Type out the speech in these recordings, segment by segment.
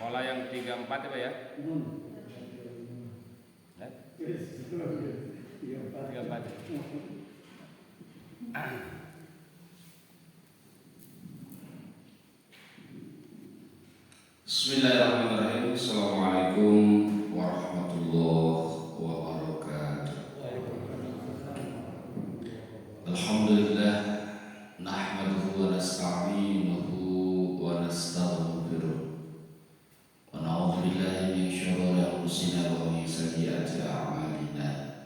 Pola yang 34 ya Pak ya? 34. Bismillahirrahmanirrahim. Assalamualaikum warahmatullahi wabarakatuh. Alhamdulillah nahmaduhu wa nasta'inuhu wa nastaghfiruh wa na'udzu billahi min syururi anfusina wa min sayyiati a'malina.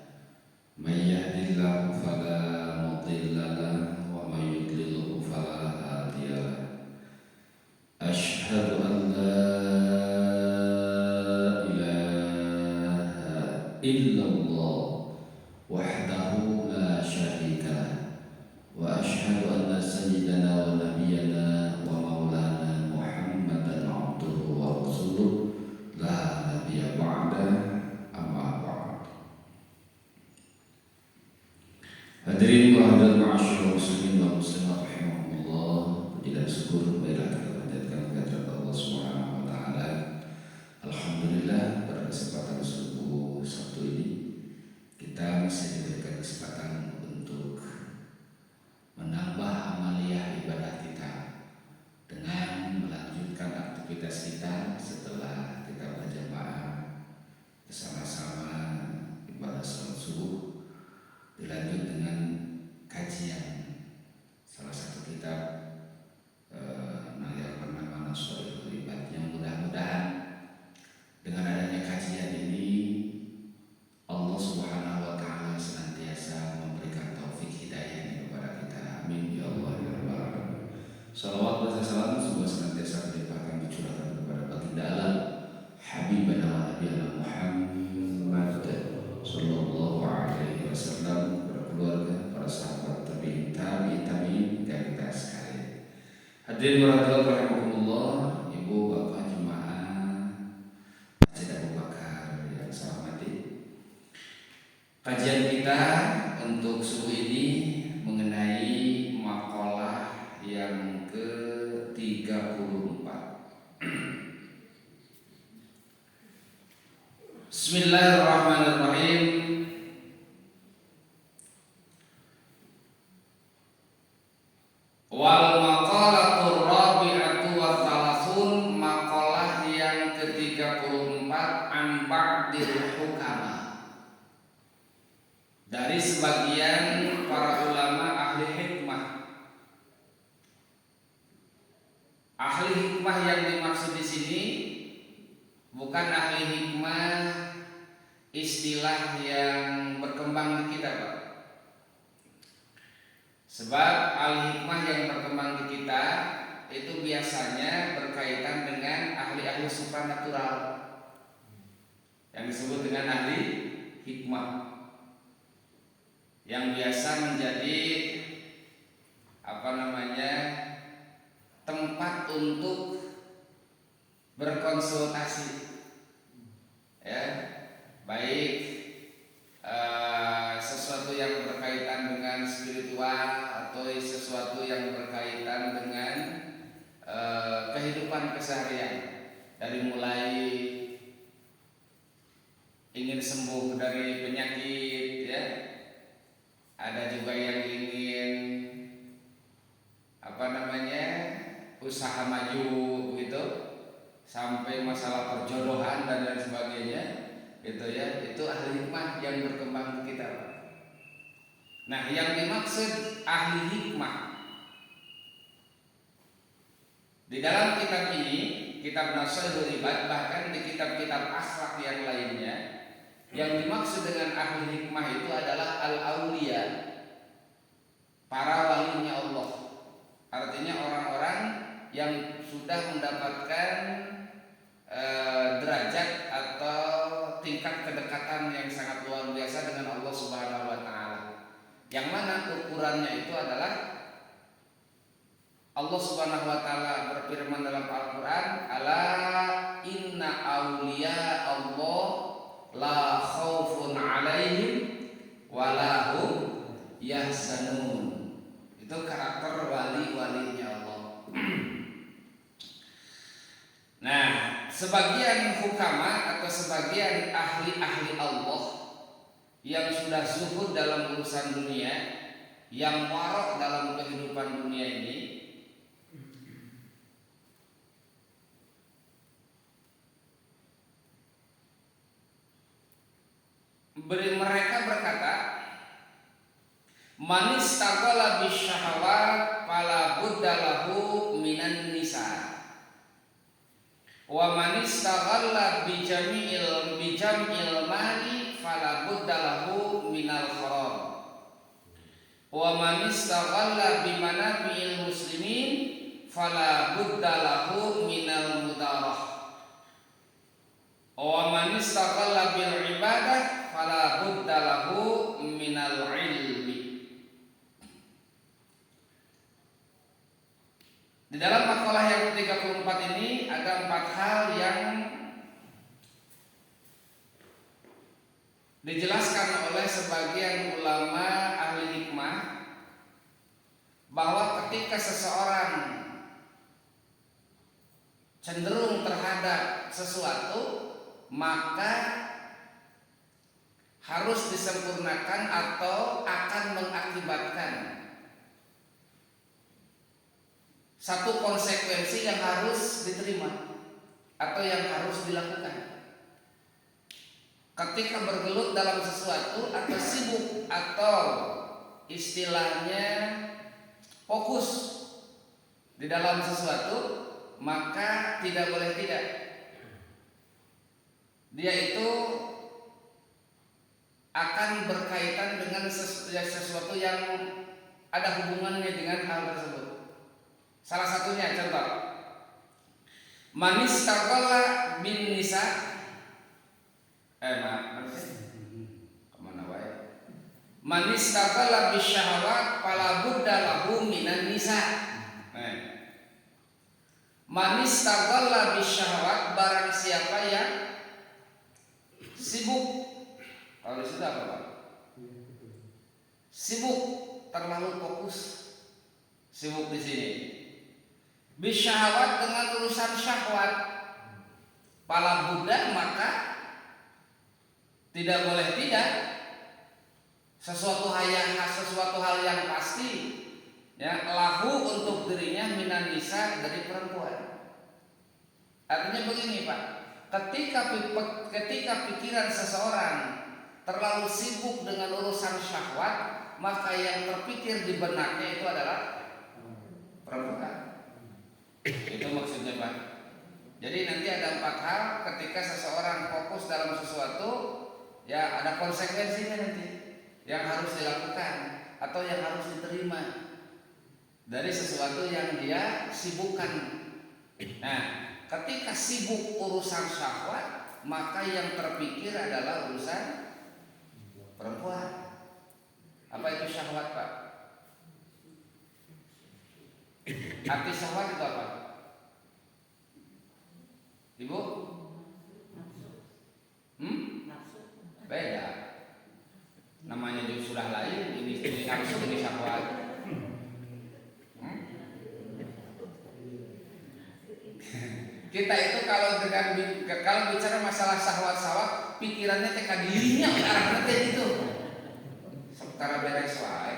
May yahdihillahu fala mudilla lahu wa may yudlilhu fala hadiya lahu. Asyhadu an la ilaha illallah wahdahu la syarika lah wa asyhadu anna sayyidana wa nabiyyana wa maulana Muhammadan abduhu wa rasuluh la nabiyya ba'da amma ba'd. Hadirin wa hadirat ma'asyiral muslimin wal muslimat rahimakumullah. Puji dan syukur marilah kita panjatkan kehadirat Allah Subhanahu wa taala. Alhamdulillah pada kesempatan subuh Sabtu ini kita masih diberikan kesempatan untuk menambah amaliyah ibadah kita dengan melanjutkan aktivitas kita setelah kita berjamaah bersama-sama ibadah salat subuh, dilanjut dengan kajian salah satu kitab yang bernama Nasrul Ibad, yang mudah-mudahan dengan adanya kajian ini Allah Subhanahu wa taala senantiasa memberikan taufik hidayahnya kepada kita. Amin ya Allah ya rabbal alamin. Shalawat dan salam semoga senantiasa dilimpahkan dicurahkan kepada baginda alam Habibana wa nabiyana Muhammad sallallahu alaihi wasallam, kepada keluarga, para sahabat, tabi'in, tabi'in hingga kita sekalian. Hadirin warahmatullahi wabarakatuh, ibu bapak jemaah Masjid Abu Bakar yang saya hormati. Kajian kita untuk subuh ini mengenai makalah yang ke-34. Bismillahirrahmanirrahim. Wal maqalatur rabi'atu wa thalathun, maqalah yang ke-34 an ba'dil hukama, dari sebagian para ulama ahli hikmah. Ahli hikmah yang dimaksud di sini bukan ahli hikmah istilah yang berkembang di kita, Pak. Sebab ahli hikmah yang berkembang di kita itu biasanya berkaitan dengan ahli-ahli supranatural yang disebut dengan ahli hikmah, yang biasa menjadi tempat untuk berkonsultasi, ya, baik sesuatu yang berkaitan dengan spiritual atau sesuatu yang berkaitan dengan kehidupan keseharian, dari mulai ingin sembuh dari penyakit, ya, ada juga yang ingin usaha maju gitu, sampai masalah perjodohan dan lain sebagainya, gitu ya. Itu ahli hikmah yang berkembang di kita. Nah, yang dimaksud ahli hikmah di dalam kitab ini, kitab Nasrul Ibad, bahkan di kitab-kitab akhlak yang lainnya, yang dimaksud dengan ahli hikmah itu adalah al-auliya, para walinya Allah. Artinya orang-orang yang sudah mendapatkan derajat atau tingkat kedekatan yang sangat luar biasa dengan Allah Subhanahu wa taala. Yang mana ukurannya itu adalah Allah Subhanahu wa taala berfirman dalam Al-Qur'an, "Ala inna auliya Allah la khaufun 'alaihim wa la hum yahzanun." Itu karakter wali-walinya Allah. Nah, sebagian hukama atau sebagian ahli-ahli Allah yang sudah zuhud dalam urusan dunia, yang warok dalam kehidupan dunia ini, mereka berkata, man istaghala bisyahawat fala budda lahu minan nisa wa man istaghalla bijam'il mali fala budda lahu minal haram wa man istaghalla bimanafi'il muslimin fala budda lahu minal mudarah wa man istaghalla bil ibadah fala budda lahu minal ilmi. Di dalam makalah yang ke-34 ini ada 4 hal yang dijelaskan oleh sebagian ulama ahli hikmah, bahwa ketika seseorang cenderung terhadap sesuatu, maka harus disempurnakan atau akan mengakibatkan satu konsekuensi yang harus diterima atau yang harus dilakukan. Ketika bergelut dalam sesuatu atau sibuk atau istilahnya fokus di dalam sesuatu, maka tidak boleh tidak, dia itu akan berkaitan dengan sesuatu yang ada hubungannya dengan hal tersebut. Salah satunya contoh, man istaghala bin nisa, kemana wae? Man istaghala bisyahawat fala budda lahu minan nisa. Man istaghala bisyahawat, barang siapa yang sibuk, kalau sudah apa Pak? Sibuk, terlalu fokus, sibuk di sini. Bisyahawat, dengan urusan syahwat, pala budak, maka tidak boleh tidak sesuatu hal yang pasti, ya, lahu untuk dirinya minan nisa, dari perempuan. Artinya begini Pak, ketika pikiran seseorang terlalu sibuk dengan urusan syahwat, maka yang terpikir di benaknya itu adalah perempuan. Itu maksudnya Pak. Jadi nanti ada 4 hal ketika seseorang fokus dalam sesuatu, ya ada konsekuensinya nanti yang harus dilakukan atau yang harus diterima dari sesuatu yang dia sibukkan. Nah, ketika sibuk urusan syahwat, maka yang terpikir adalah urusan perempuan. Apa itu syahwat Pak? Arti syahwat itu apa? Ibu? Beda. Namanya juga sudah lain. Ini nafsu, ini syahwat. Kita itu kalau bicara masalah syahwat, pikirannya teka dirinya arahnya kayak gitu. Sementara beres wae,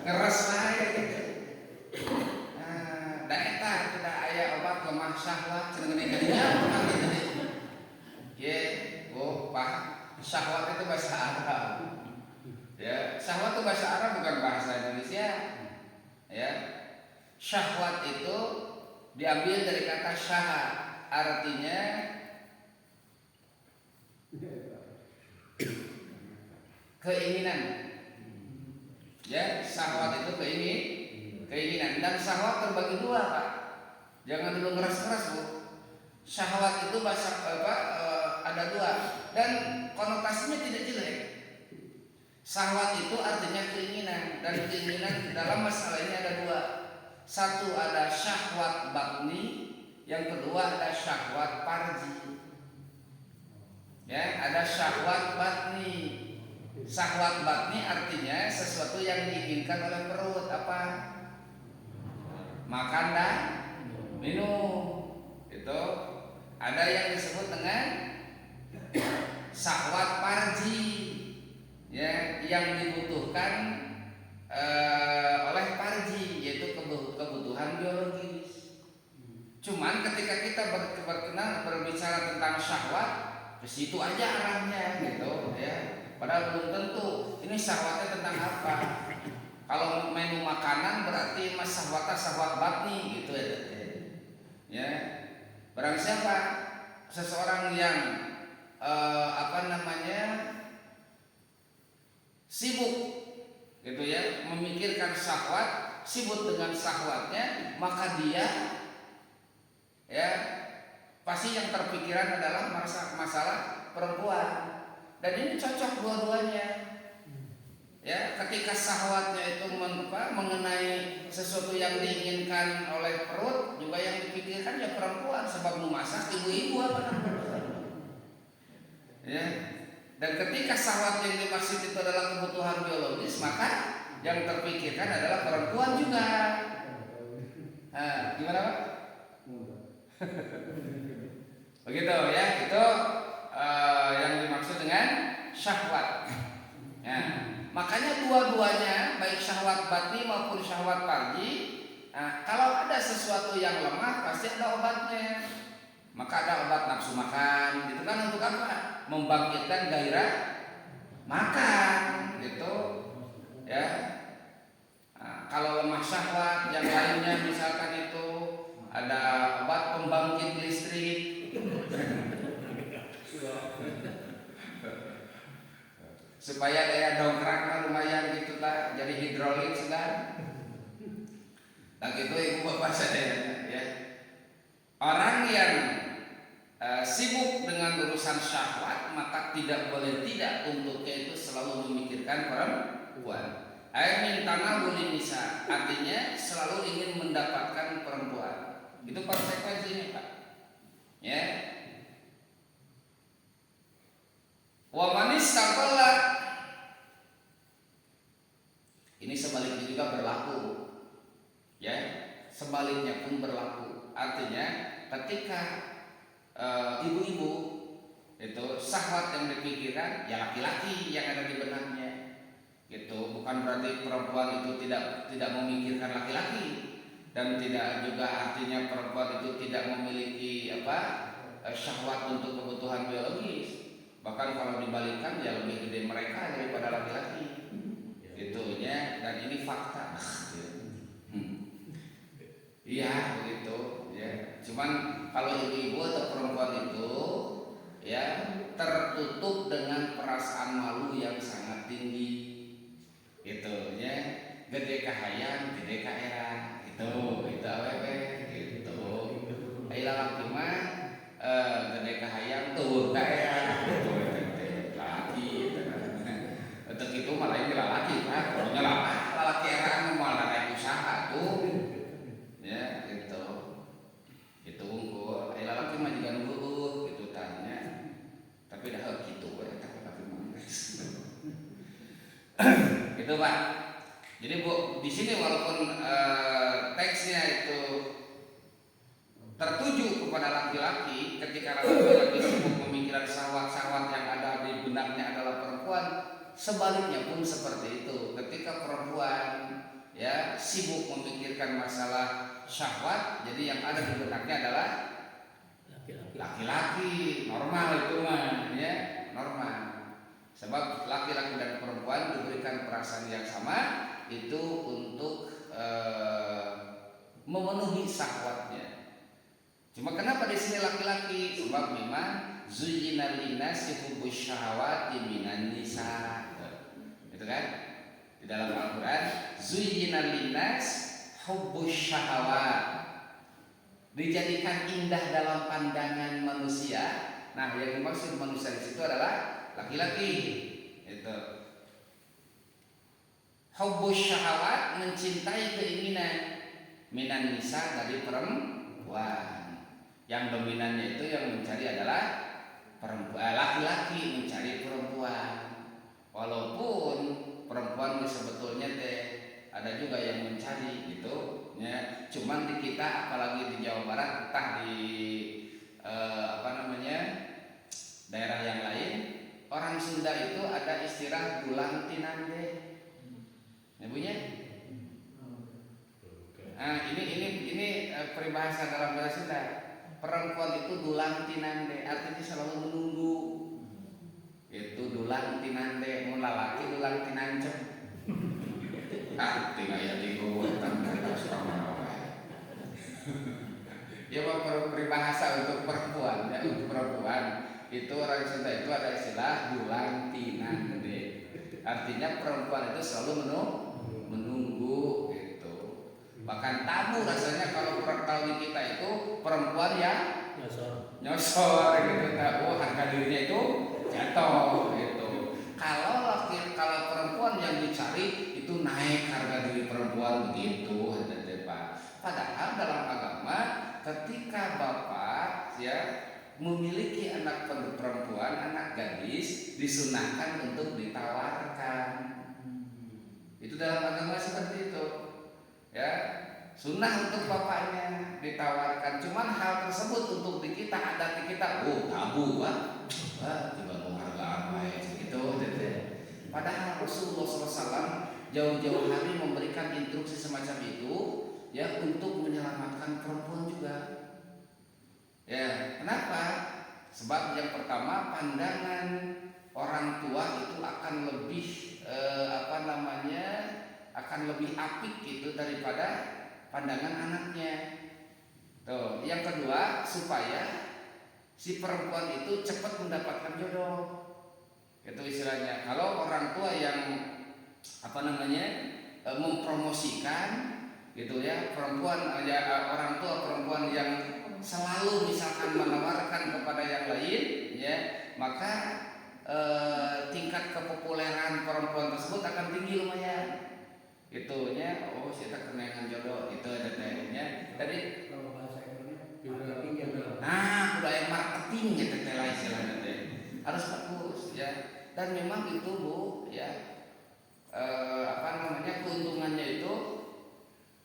ngeres wae gitu. Nah, da eta tidak aya obat lemah syahwat cenah geuning-geuning bukan gitu. Ye, Pak, syahwat itu bahasa Arab. Ya, syahwat itu bahasa Arab, bukan bahasa Indonesia. Ya. Syahwat itu diambil dari kata syaha, artinya keinginan. Ya, syahwat itu keinginan. Dan syahwat terbagi 2 Pak. Jangan dulu ngeres-ngeres Bu. Syahwat itu ada 2 dan konotasinya tidak jelek. Syahwat itu artinya keinginan, dan keinginan dalam masalah ini ada 2. Satu ada syahwat batni, yang kedua ada syahwat farji. Ya, ada syahwat batni. Syahwat batni artinya sesuatu yang diinginkan oleh perut, apa? Makan dan minum. Itu Ada yang disebut dengan syahwat farji, ya, yang dibutuhkan oleh farji, yaitu kebutuhan biologis. Cuman ketika kita berbicara tentang syahwat, ke situ aja arahnya gitu, ya. Padahal belum tentu ini syahwatnya tentang apa. Kalau menu makanan berarti syahwatnya syahwat batni gitu, ya. Barang siapa seseorang yang sibuk gitu, ya, memikirkan syahwat, sibuk dengan syahwatnya, maka dia, ya, pasti yang terpikiran adalah masalah perempuan. Dan ini cocok dua-duanya, ya. Ketika syahwatnya itu mengenai sesuatu yang diinginkan oleh perut, juga yang dipikirkan ya perempuan, sebab masak ibu-ibu apa namanya, ya. Dan ketika syahwat yang dimaksud itu adalah kebutuhan biologis, maka yang terpikirkan adalah perempuan juga. Nah, gimana Pak? Begitu, ya. Itu yang dimaksud dengan syahwat. Nah, makanya dua-duanya, baik syahwat batni maupun syahwat farji, kalau ada sesuatu yang lemah pasti ada obatnya. Maka ada obat nafsu makan, itu kan untuk apa? Membangkitkan gairah makan, gitu, ya. Kalau lemah syahwat, yang lainnya misalkan itu ada obat pembangkit listrik. Supaya daya dongkraknya lumayan gitu lah, jadi hidrolik sudah. Nah gitu ibu bapak saya, ya. Orang yang sibuk dengan urusan syahwat, maka tidak boleh tidak untuknya itu selalu memikirkan perempuan. Min tanawulin nisa, artinya selalu ingin mendapatkan perempuan. Itu konsekuensinya Pak, ya. Wa man istaqalla, ini sebaliknya juga berlaku, ya. Sebaliknya pun berlaku. Artinya ketika ibu-ibu itu syahwat yang dipikirkan ya laki-laki yang ada di benaknya, gitu. Bukan berarti perempuan itu tidak memikirkan laki-laki, dan tidak juga artinya perempuan itu tidak memiliki syahwat untuk kebutuhan biologis. Bahkan kalau dibalikkan ya lebih gede mereka daripada laki-laki, gitu, ya. Dan ini fakta. Iya begitu, ya. Cuman kalau ibu-ibu atau perempuan itu, ya, tertutup dengan perasaan malu yang sangat tinggi, gitu, ya. Gede kahayang, gede kaera, gitu, awewe, gitu. Aila laki mah gede kahayang tuh kaera, gitu, laki. Untuk itu malah ini laki, Pak. Pokoknya laki era malah naik usaha tuh. Ya, gitu. Itu unggul. Laki mah juga nunggu gitu tanya. Tapi dah gitu ya, tapi mah. Gitu, Pak. Jadi Bu, di sini walaupun teksnya itu tertuju kepada laki-laki, ketika laki-laki sibuk memikirkan syahwat-syahwat yang ada di benaknya adalah perempuan, sebaliknya pun seperti itu. Ketika perempuan, ya, sibuk memikirkan masalah syahwat, jadi yang ada di benaknya adalah laki-laki. Normal itu mah, ya, normal. Sebab laki-laki dan perempuan diberikan perasaan yang sama itu untuk memenuhi syahwatnya. Cuma kenapa di sini laki-laki? Sebab memang zuyyina linnasi hubbus syahawati minan nisa. Itu kan? Di dalam Al-Qur'an, zuyyina linnas hubbus syahawat, dijadikan indah dalam pandangan manusia. Nah, yang dimaksud manusia di situ adalah laki-laki. Itu. Hubbus syahawat, mencintai keinginan, minan nisa, dari perempuan. Yang dominannya itu yang mencari adalah perempuan, laki-laki mencari perempuan. Walaupun perempuan sebetulnya ada juga yang mencari gitu, ya. Cuman di kita, apalagi di Jawa Barat, entah di daerah yang lain, orang Sunda itu ada istilah dulang tinande. Ibunya? Nah, ini peribahasa dalam bahasa Sunda. Perempuan itu dulang tinande, artinya selalu menunggu. Itu dulang tinande, mun lalaki dulang tinancem. Tinggal ya digo ya peribahasa untuk perempuan, ya untuk perempuan itu orang Sunda itu ada istilah dulang tinande. Artinya perempuan itu selalu menunggu itu. Bahkan tabu rasanya kalau di kita itu perempuan yang nyosor gitu, tabu harga dirinya itu jatuh gitu. Kalau perempuan yang dicari itu naik harga diri perempuan begitu, Pak. Padahal dalam agama ketika bapak ya memiliki anak perempuan, anak gadis, disunahkan untuk ditawarkan. Itu dalam agama seperti itu. Ya, sunnah untuk bapaknya ditawarkan. Cuman hal tersebut untuk di kita, adat di kita, tabu, Pak. Tiba harga apa ya gitu. Padahal Rasulullah SAW jauh-jauh hari memberikan instruksi semacam itu, ya, untuk menyelamatkan perempuan juga. Ya, kenapa? Sebab yang pertama, pandangan orang tua itu akan lebih akan lebih apik gitu daripada pandangan anaknya. Tuh, yang kedua, supaya si perempuan itu cepat mendapatkan jodoh. Itu istilahnya. Kalau orang tua yang mempromosikan gitu ya, orang tua perempuan yang selalu misalkan menawarkan kepada yang lain, ya, maka tingkat kepopuleran perempuan tersebut akan tinggi lumayan. Itunya, kita kenangan jodoh itu ada tehnya. Tadi kalau bahasa Indonesia budaya marketingnya tetela istilahnya teh harus bagus ya. Dan memang itu Bu ya, keuntungannya itu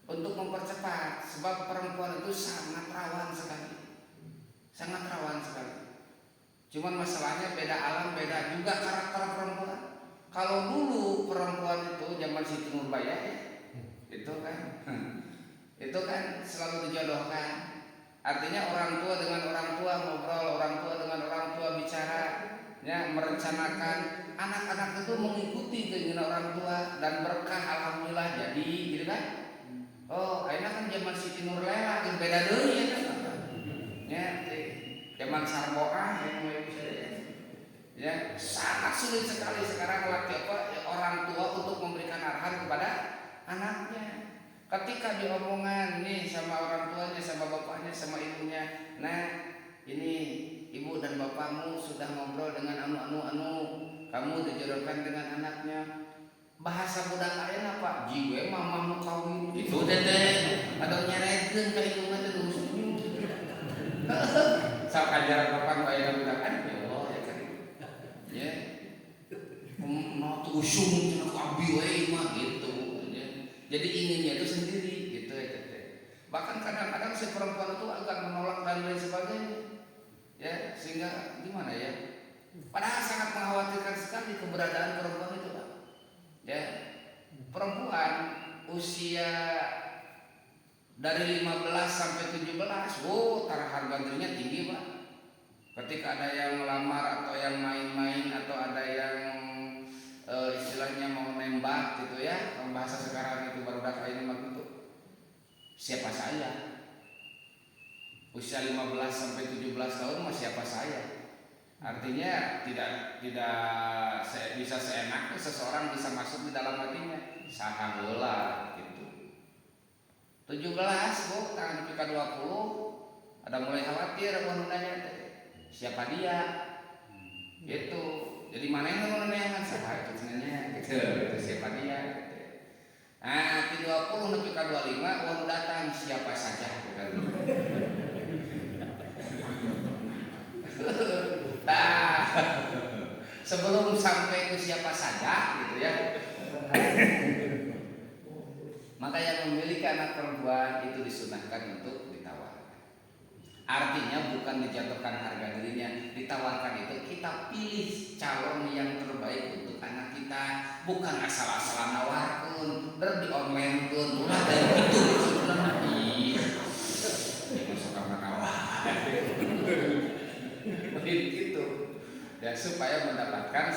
untuk mempercepat, sebab perempuan itu sangat rawan sekali. Cuman masalahnya beda alam, beda juga karakter perempuan. Kalau dulu perempuan itu zaman Siti Nurbaya ya, itu kan selalu dijodohkan. Artinya orang tua dengan orang tua ngobrol, orang tua dengan orang tua bicara, ya, merencanakan. Anak-anak itu mengikuti keinginan orang tua dan berkah alhamdulillah jadi, gitu kan? Akhirnya kan zaman Siti Nurlela beda deui ya. Zaman Sarboah ya, sangat sulit sekali sekarang orang tua untuk memberikan arahan kepada anaknya. Ketika diomongan nih sama orang tuanya, sama bapaknya, sama ibunya, nah ini ibu dan bapakmu sudah ngobrol dengan anu, kamu dijodohkan dengan anaknya. Bahasa budak ayeuna apa? Jiwe mamahmu kawin. Itu teteh ada nyeretkeun ka ibu mah teh senyum. Sok ajaran bapak ayeuna budak ya Allah ya kan. Ya. Mau tuh usung cenah ku abdi we mah gitu. Jadi inginnya itu sendiri gitu ya teteh. Bahkan kadang-kadang si perempuan itu agak menolak dan lain sebagainya. Ya, sehingga gimana ya? Padahal sangat mengkhawatirkan sekali keberadaan perempuan itu, Pak. Ya, perempuan usia dari 15 sampai 17, harga dirinya tinggi, Pak. Ketika ada yang melamar atau yang main-main atau ada yang istilahnya mau nembak gitu ya, bahasa sekarang itu baru dak ini mah gitu. Siapa saya? Usia 15 sampai 17 tahun mah siapa saya? Artinya tidak bisa seenaknya seseorang bisa masuk di dalam hatinya. Saha heula gitu. 17 Bu, tangan PK 20 ada mulai khawatir wanitanya siapa dia? Gitu. Jadi mana yang menanyakan saha sebenarnya gitu siapa dia? Gitu. Nah, di 20 nepi ka 25 wong datang siapa saja gitu. Nah, sebelum sampai ke siapa saja gitu ya. Maka yang memiliki anak perempuan itu disunahkan untuk ditawarkan. Artinya bukan dijatuhkan harga dirinya, ditawarkan itu kita pilih calon yang terbaik untuk anak kita, bukan asal-asalan nawarkan, di online pun, ulah dari itu sudah masuk kamar nawar, begitu, dan supaya mendapatkan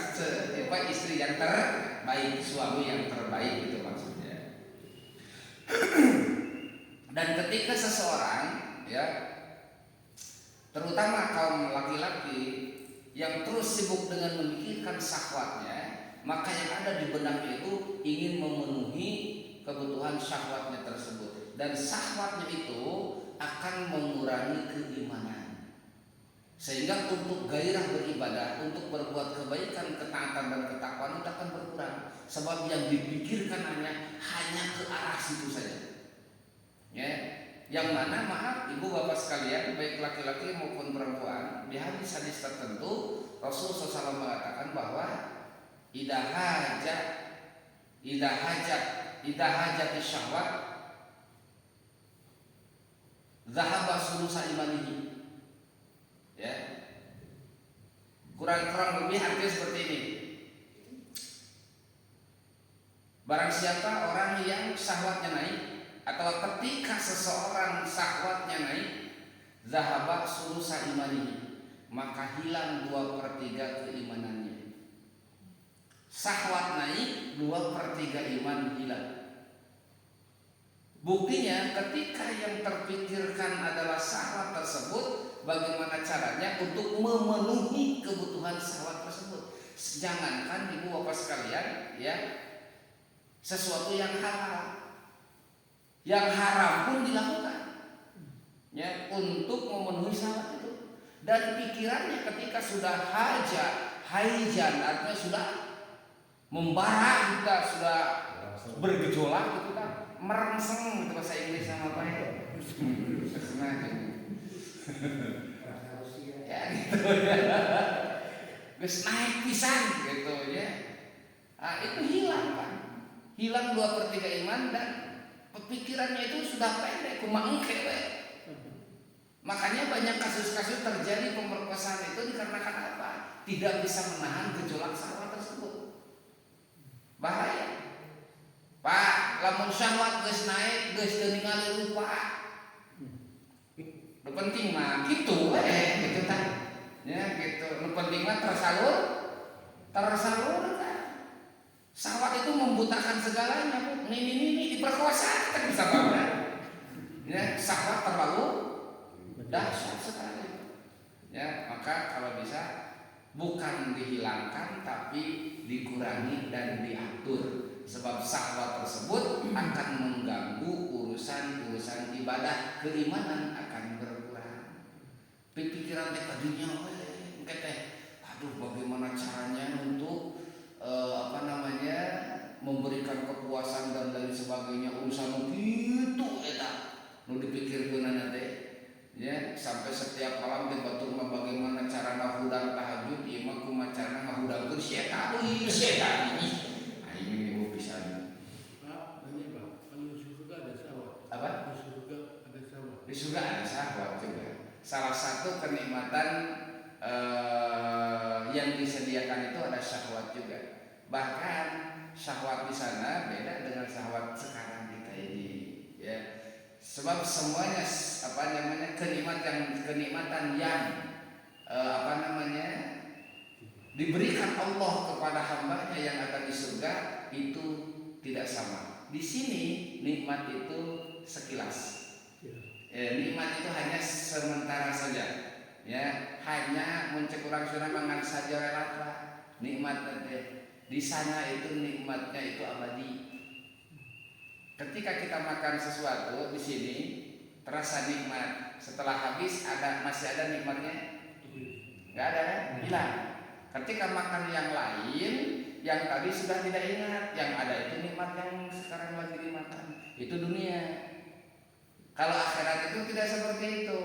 istri yang terbaik, suami yang terbaik itu maksudnya. Dan ketika seseorang ya terutama kaum laki-laki yang terus sibuk dengan memikirkan syahwatnya, maka yang ada di benaknya itu ingin memenuhi kebutuhan syahwatnya tersebut, dan syahwatnya itu akan mengurangi keimanan, sehingga untuk gairah beribadah, untuk berbuat kebaikan, ketaatan dan ketakwaan itu akan berkurang, sebab yang dipikirkan hanya ke arah situ saja ya. Yang mana maaf ibu bapak sekalian, baik laki-laki maupun perempuan, di hadis-hadis tertentu Rasul SAW mengatakan bahwa idah hajat syahwat zahaba sulusa imanihi ya, kurang lebih artinya seperti ini. Barang siapa orang yang syahwatnya naik, atau ketika seseorang syahwatnya naik, zahaba sulusa imanihi, maka hilang 2/3 keimanannya. Syahwat naik, 2/3 iman hilang. Buktinya ketika yang terpikirkan adalah syahwat tersebut, bagaimana caranya untuk memenuhi kebutuhan syahwat tersebut. Jangankan ibu bapak sekalian ya, sesuatu yang halal, yang haram pun dilakukan ya untuk memenuhi syahwat itu. Dan pikirannya ketika sudah haijan, artinya sudah membara, kita sudah bergejolak gitu kan, merangsang gitu bahasa Inggris sama apa ya, ya gitu ya, terus naik pisan gitu ya. Nah, itu hilang kan, hilang 2/3 iman, dan pikirannya itu sudah pendek, kumangke. Makanya banyak kasus-kasus terjadi pemerkosaan itu dikarenakan apa? Tidak bisa menahan gejolak syahwat tersebut. Bahaya. Pak, lamun syahwat geus naik, geus teu ningali rupa. Nu penting mah kitu we, gitu tah. Ya gitu. Nu penting mah tersalur kan. Syahwat itu membutakan segalanya, Bu. Ini diperkosa kan bisa banget. Ya, syahwat terlalu dahsyat sekali. Ya, maka kalau bisa bukan dihilangkan tapi dikurangi dan diatur. Sebab syahwat tersebut akan mengganggu urusan ibadah, keimanan akan berkurang. Pikiran teh kadinya we, aduh bagaimana caranya untuk memberikan kepuasan dan lain sebagainya, urusan gitu eta nu dipikirkeun teh ya, sampai setiap malam teh batur mah bagaimana cara ngahudang tahajud, ieu mah kumaha cara ngahudangkeun setan ini aing ibu pisan. Ini Pak, di surga ada syahwat. Apa? Di surga ada syahwat. Di surga ada syahwat juga. Salah satu kenikmatan yang disediakan itu ada syahwat juga. Bahkan syahwat di sana beda dengan syahwat sekarang kita ini, ya. Sebab semuanya kenikmatan yang diberikan Allah kepada hambanya yang akan di surga itu tidak sama. Di sini nikmat itu sekilas. Nikmat itu hanya sementara saja, ya, hanya mencekurang surah mangan saja relata. Nikmat di sana itu nikmatnya itu abadi. Ketika kita makan sesuatu di sini terasa nikmat, setelah habis masih ada nikmatnya? Nggak ada kan? Hilang. Ketika makan yang lain, yang tadi sudah tidak ingat, yang ada itu nikmat yang sekarang lagi dimakan. Itu dunia. Kalau akhirat itu tidak seperti itu.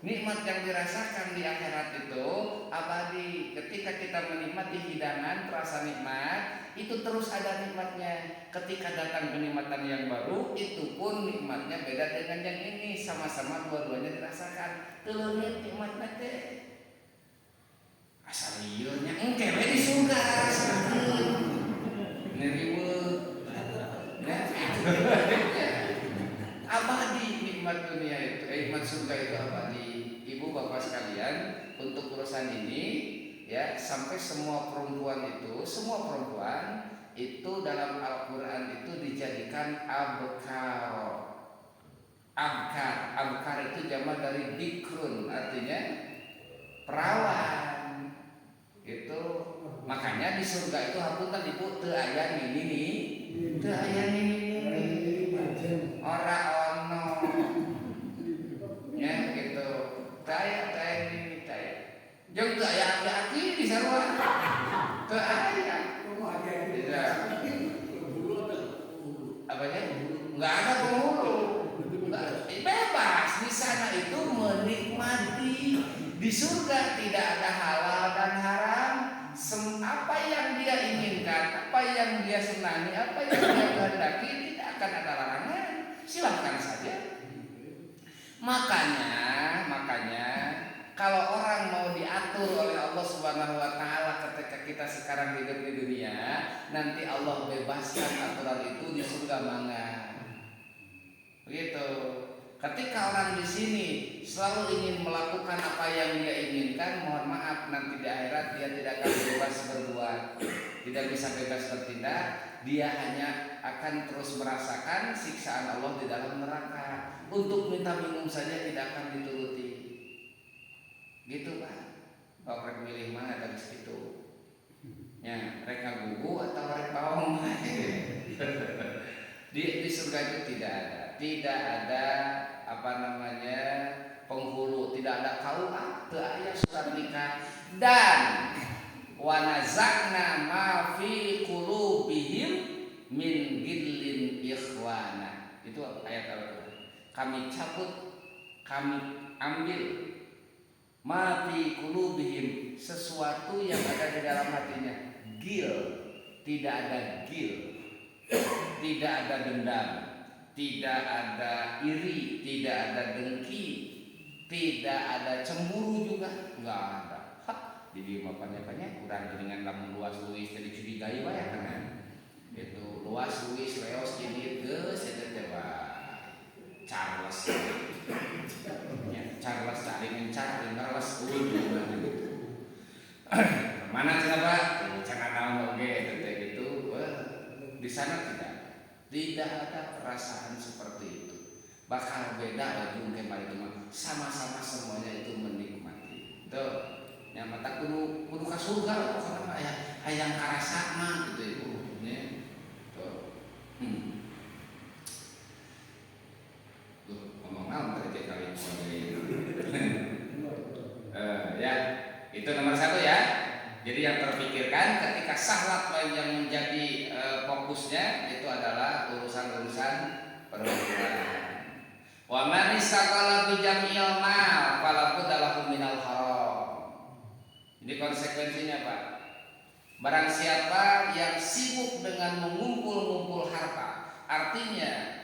Nikmat yang dirasakan di akhirat itu abadi. Ketika kita menikmati hidangan terasa nikmat, itu terus ada nikmatnya. Ketika datang kenikmatan yang baru, itu pun nikmatnya beda dengan yang ini. Sama-sama dua-duanya dirasakan. Teuleut nikmatna teh. Asal ieu nya engke we di surga. Neriweuh. Abadi nikmat dunia itu, nikmat surga itu abadi. Ibu bapak sekalian, untuk urusan ini ya, sampai semua perempuan itu dalam Al-Quran itu dijadikan abkar. Abkar itu jamak dari dikrun, artinya perawan. Itu makanya di surga itu hapunten ibu teu aya nini, teu aya nini. Ora ono ya gitu. Taya ini taya. Jeung teu aya aki-aki di sarua. Teu aya. Tidak. Apanya? Enggak ada penghulu. Bebas di sana itu menikmati. Di surga tidak ada halal dan haram. Apa yang dia inginkan, apa yang dia senangi, apa yang dia kehendaki, tidak akan ada larangan. Silahkan saja. Makanya kalau orang mau diatur oleh Allah Subhanahu wa taala ketika kita sekarang hidup di dunia, nanti Allah bebaskan aturan itu di surga mangga. Begitu. Ketika orang di sini selalu ingin melakukan apa yang dia inginkan, mohon maaf nanti di akhirat dia tidak akan bebas berbuat, tidak bisa bebas bertindak, dia hanya akan terus merasakan siksaan Allah di dalam neraka. Untuk minta minum saja tidak akan dituruti. Gitu Pak. Kalau rek milih mana dari situ? Ya, rek ngagugu atau rek bawang? Di surga itu tidak ada apa namanya penghulu, tidak ada KUA, teu aya surat nikah, dan wa nazakna ma fi qulubihim min gillin ikhwana. Itu ayat Al-Qur'an. Kami cabut, kami ambil ma fi qulubihim, sesuatu yang ada di dalam hatinya. Gil, tidak ada gil. Tidak ada dendam, tidak ada iri, tidak ada dengki, tidak ada cemburu juga, enggak ada. Di dieu mah banyak kurang dengan lamun luas luis jadi curigai bae kan. Itu luas luis leos ini geus eta teh Charles. Ya, Charles tadi mencar Charles mana cenah Pak? Cenah naon oge teh gitu. Di sana tidak ada perasaan seperti itu. Bakal beda lagi mungkin itu mah sama-sama semuanya itu menikmati. Tuh, yang mata kudu ka surga karena hayang karasa mah gitu ibu. Ya. Tuh. Tuh, ngomong naon tadi kali ya, itu nomor 1 ya. Jadi yang terpikirkan ketika sahabat yang menjadi fokusnya itu adalah urusan-urusan perempuan. Wa man istaqala bi jam'il mal fala buddalahu minal haram. Ini konsekuensinya Pak. Barang siapa yang sibuk dengan mengumpul-ngumpul harta, artinya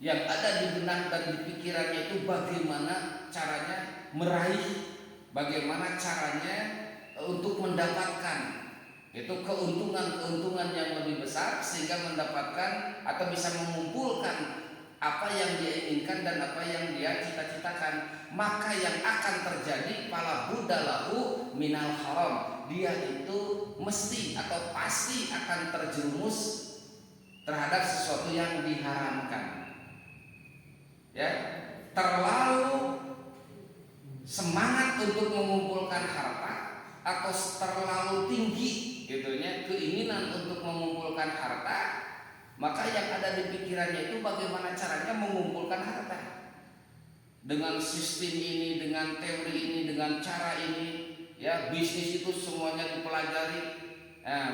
yang ada di benak dan di pikirannya itu bagaimana caranya meraih, bagaimana caranya untuk mendapatkan itu keuntungan yang lebih besar sehingga mendapatkan atau bisa mengumpulkan apa yang dia inginkan dan apa yang dia cita-citakan, maka yang akan terjadi pala budalahu minal haram, dia itu mesti atau pasti akan terjerumus terhadap sesuatu yang diharamkan. Ya, terlalu semangat untuk mengumpulkan harta atau terlalu tinggi gitunya keinginan untuk mengumpulkan harta, maka yang ada di pikirannya itu bagaimana caranya mengumpulkan harta dengan sistem ini, dengan teori ini, dengan cara ini. Ya, bisnis itu semuanya dipelajari. Nah,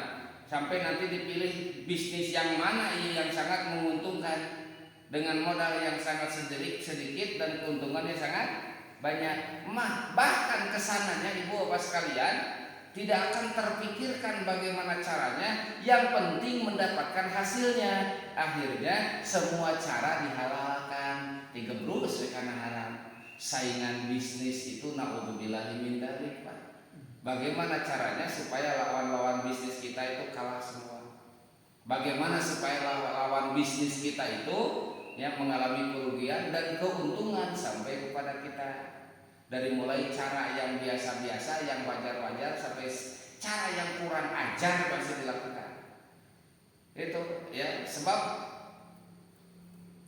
sampai nanti dipilih bisnis yang mana yang sangat menguntungkan dengan modal yang sangat sedikit dan keuntungannya sangat banyak emas. Bahkan kesananya ibu bapak sekalian tidak akan terpikirkan bagaimana caranya, yang penting mendapatkan hasilnya. Akhirnya semua cara dihalalkan, digebrus karena haram. Saingan bisnis itu naudzubillahi min dzalik, Pak. Bagaimana caranya supaya lawan-lawan bisnis kita itu kalah semua? Bagaimana supaya lawan bisnis kita itu yang mengalami kerugian dan keuntungan sampai kepada kita? Dari mulai cara yang biasa-biasa, yang wajar-wajar, sampai cara yang kurang ajar masih dilakukan. Itu ya, sebab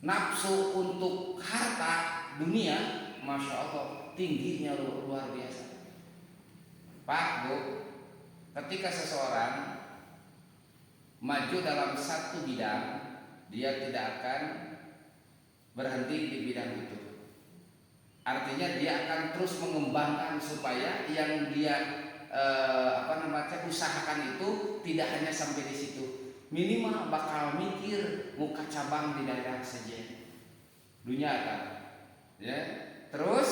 nafsu untuk harta dunia, masya Allah, tingginya luar biasa. Pak, Bu, ketika seseorang maju dalam satu bidang, dia tidak akan berhenti di bidang itu. Artinya dia akan terus mengembangkan supaya yang dia usahakan itu tidak hanya sampai di situ. Minimal bakal mikir muka cabang di daerah saja. Dunia kan. Ya. Terus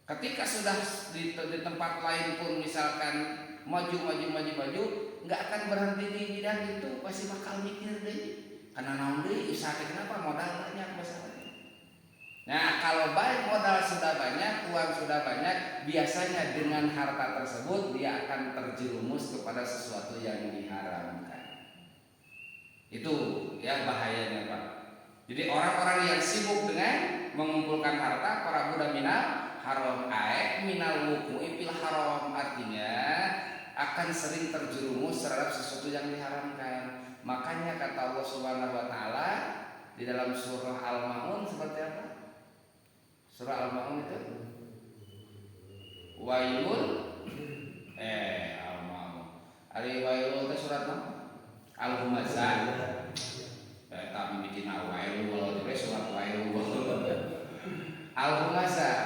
ketika sudah di tempat lain pun misalkan maju, nggak akan berhenti di bidang itu, pasti bakal mikir deh. Karena naon deui usaha kenapa modal banyak besar. Nah, kalau baik modal sudah banyak, uang sudah banyak, biasanya dengan harta tersebut dia akan terjerumus kepada sesuatu yang diharamkan. Itu ya bahayanya, Pak. Jadi orang-orang yang sibuk dengan mengumpulkan harta, para budak minal haram minal wuqu'i fil haram, artinya akan sering terjerumus terhadap sesuatu yang diharamkan. Makanya kata Allah Subhanahu wa taala di dalam surah Al-Maun seperti apa? Surah Al-Maun itu Wailul Al-Maun. Ari Wailul itu surat apa? Al-Humazah. Tapi bikin Wailul itu surat Wailul. Al-Humazah.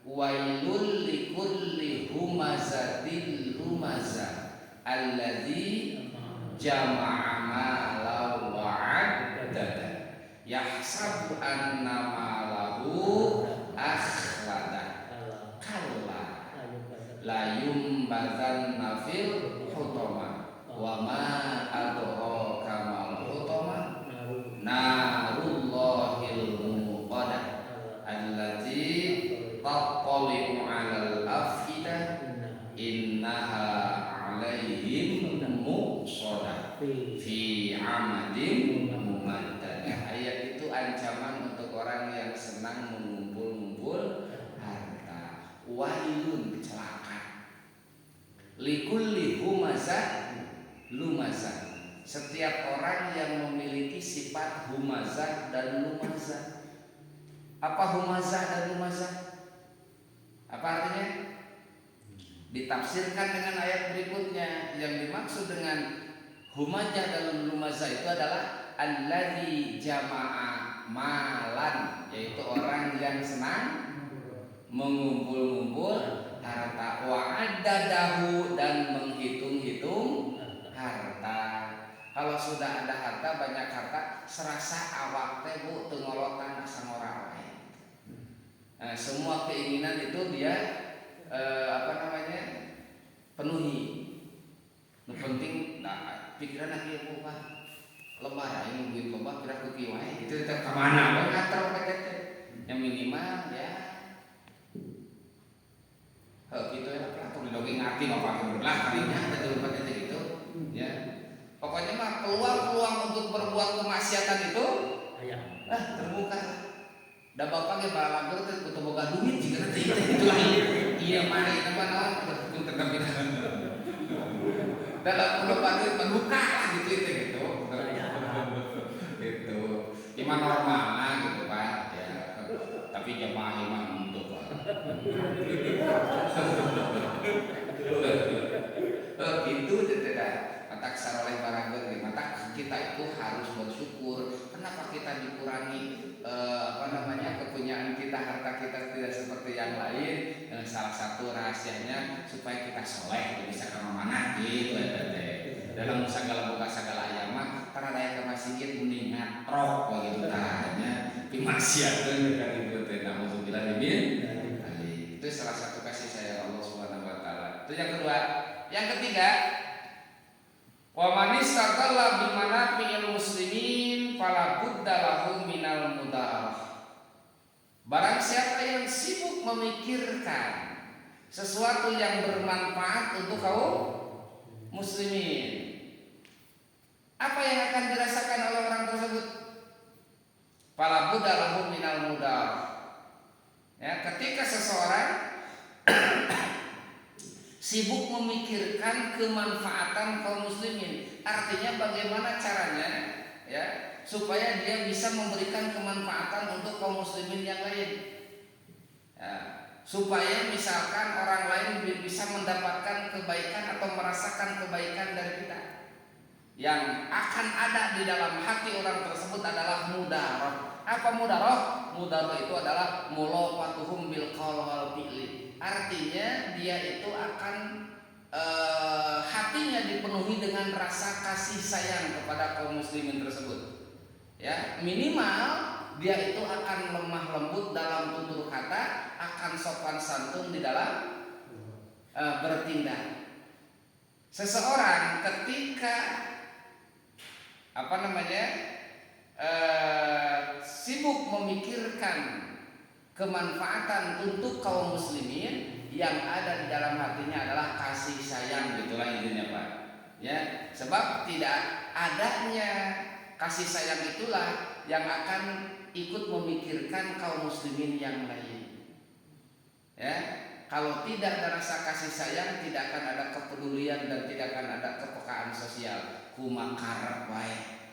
Wailul likulli humazatil lumazah alladzi jama'a malan wa 'addada yahsabu anna malahu akhlada kalla la yumbazanna fil hutama wa ma adraka mal hutama narullahil muqadah allati tattali'u 'alal afidah innaha 'alaihim muqsadah fi 'amadin mumaddadah. Ayat itu ancaman untuk orang yang senang mengumpul-ngumpul harta. Wailun, celaka. Likulli humazah lumazah. Setiap orang yang memiliki sifat humazah dan lumazah. Apa humazah dan lumazah? Apa artinya? Ditafsirkan dengan ayat berikutnya. Yang dimaksud dengan humazah dan lumazah itu adalah alladzi jama'a malan, yaitu orang yang senang mengumpul-ngumpul harta, wa addadahu, dan menghitung-hitung harta. Kalau sudah ada harta, banyak harta, serasa awak teh Bu tengolotan asa ngora wae. Nah, semua keinginan itu dia penuhi. Nu penting nah, pikiran lagi Bu Pak. Lembar aing duit loba kira kuki wae gitu teh ka mana we ngater paket teh. Yang minimal ya gitu ya atau didongeng ngerti Bapak berbelah kalinya ada paket gitu ya. Pokoknya mah peluang-peluang untuk berbuat kemaksiatan itu terbuka. Da bapak ge balagur teh kudu boga duit jika nanti itu lain. Iya mah ieu mah naon kudu tetep dalam peluang duit membuka lah gitu gitu. Gitu. Iman normal lah gitu Pak ya. Tapi jemaah iman untuk Pak. Gitu tidak. Mata saroleh barangkeun mata kita itu harus bersyukur. Kenapa kita dikurangi kepunyaan kita, harta kita tidak seperti yang lain? Salah satu rahasianya supaya kita soleh, bisa kemana-mana gitu. Dalam segala buka segala ayam karena daya ke masjid mending ngatrok begitu tanya. Tapi maksiat kan gitu teh. Nah, min ahli. Itu salah satu kasih sayang Allah Subhanahu wa taala. Itu yang kedua. Yang ketiga, wa man istaqalla bi manafi'il muslimin fala budda lahu minal mudarah. Barang siapa yang sibuk memikirkan sesuatu yang bermanfaat untuk kaum muslimin, apa yang akan dirasakan oleh orang tersebut? Fala budda lahu minal mudarah. Ya, ketika seseorang sibuk memikirkan kemanfaatan kaum muslimin, artinya bagaimana caranya ya supaya dia bisa memberikan kemanfaatan untuk kaum muslimin yang lain, ya, supaya misalkan orang lain bisa mendapatkan kebaikan atau merasakan kebaikan dari kita. Yang akan ada di dalam hati orang tersebut adalah mudarah. Apa mudarah? Mudarah itu adalah mulaqatuhum bil qaul wal fi'li. Artinya dia itu akan hatinya dipenuhi dengan rasa kasih sayang kepada kaum muslimin tersebut. Ya, minimal dia itu akan lemah lembut dalam tutur kata, akan sopan santun di dalam bertindak. Seseorang ketika sibuk memikirkan kemanfaatan untuk kaum muslimin, yang ada di dalam hatinya adalah kasih sayang, gitulah intinya Pak. Ya, sebab tidak adanya kasih sayang itulah yang akan ikut memikirkan kaum muslimin yang lain. Ya, kalau tidak ada rasa kasih sayang, tidak akan ada kepedulian dan tidak akan ada kepekaan sosial. Kumakar baik.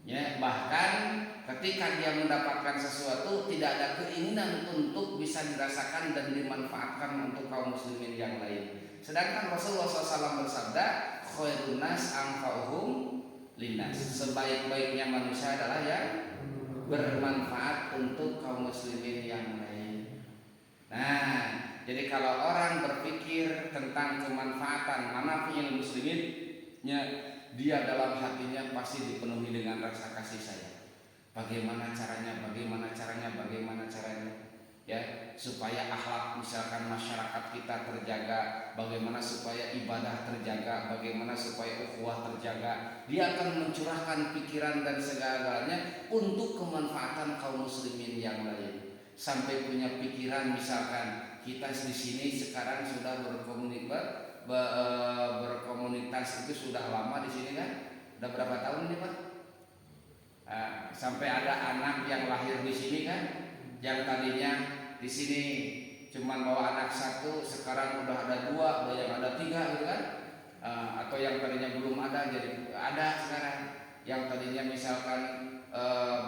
Ya, bahkan ketika dia mendapatkan sesuatu tidak ada keinginan untuk bisa dirasakan dan dimanfaatkan untuk kaum muslimin yang lain. Sedangkan Rasulullah SAW bersabda, khairun nas anfa'uhum linnas. Sebaik-baiknya manusia adalah yang bermanfaat untuk kaum muslimin yang lain. Nah, jadi kalau orang berpikir tentang kemanfaatan manafi'il musliminnya, dia dalam hatinya pasti dipenuhi dengan rasa kasih sayang. Bagaimana caranya? Ya, supaya akhlak misalkan masyarakat kita terjaga, bagaimana supaya ibadah terjaga, bagaimana supaya ukhuwah terjaga. Dia akan mencurahkan pikiran dan segalanya untuk kemanfaatan kaum muslimin yang lain. Sampai punya pikiran misalkan kita di sini sekarang sudah berkomunitas itu sudah lama di sini kan? Udah berapa tahun nih Pak? Sampai ada anak yang lahir di sini kan? Yang tadinya di sini cuman bawa anak satu, sekarang udah ada dua, udah yang ada tiga gitu kan? Atau yang tadinya belum ada jadi ada sekarang. Yang tadinya misalkan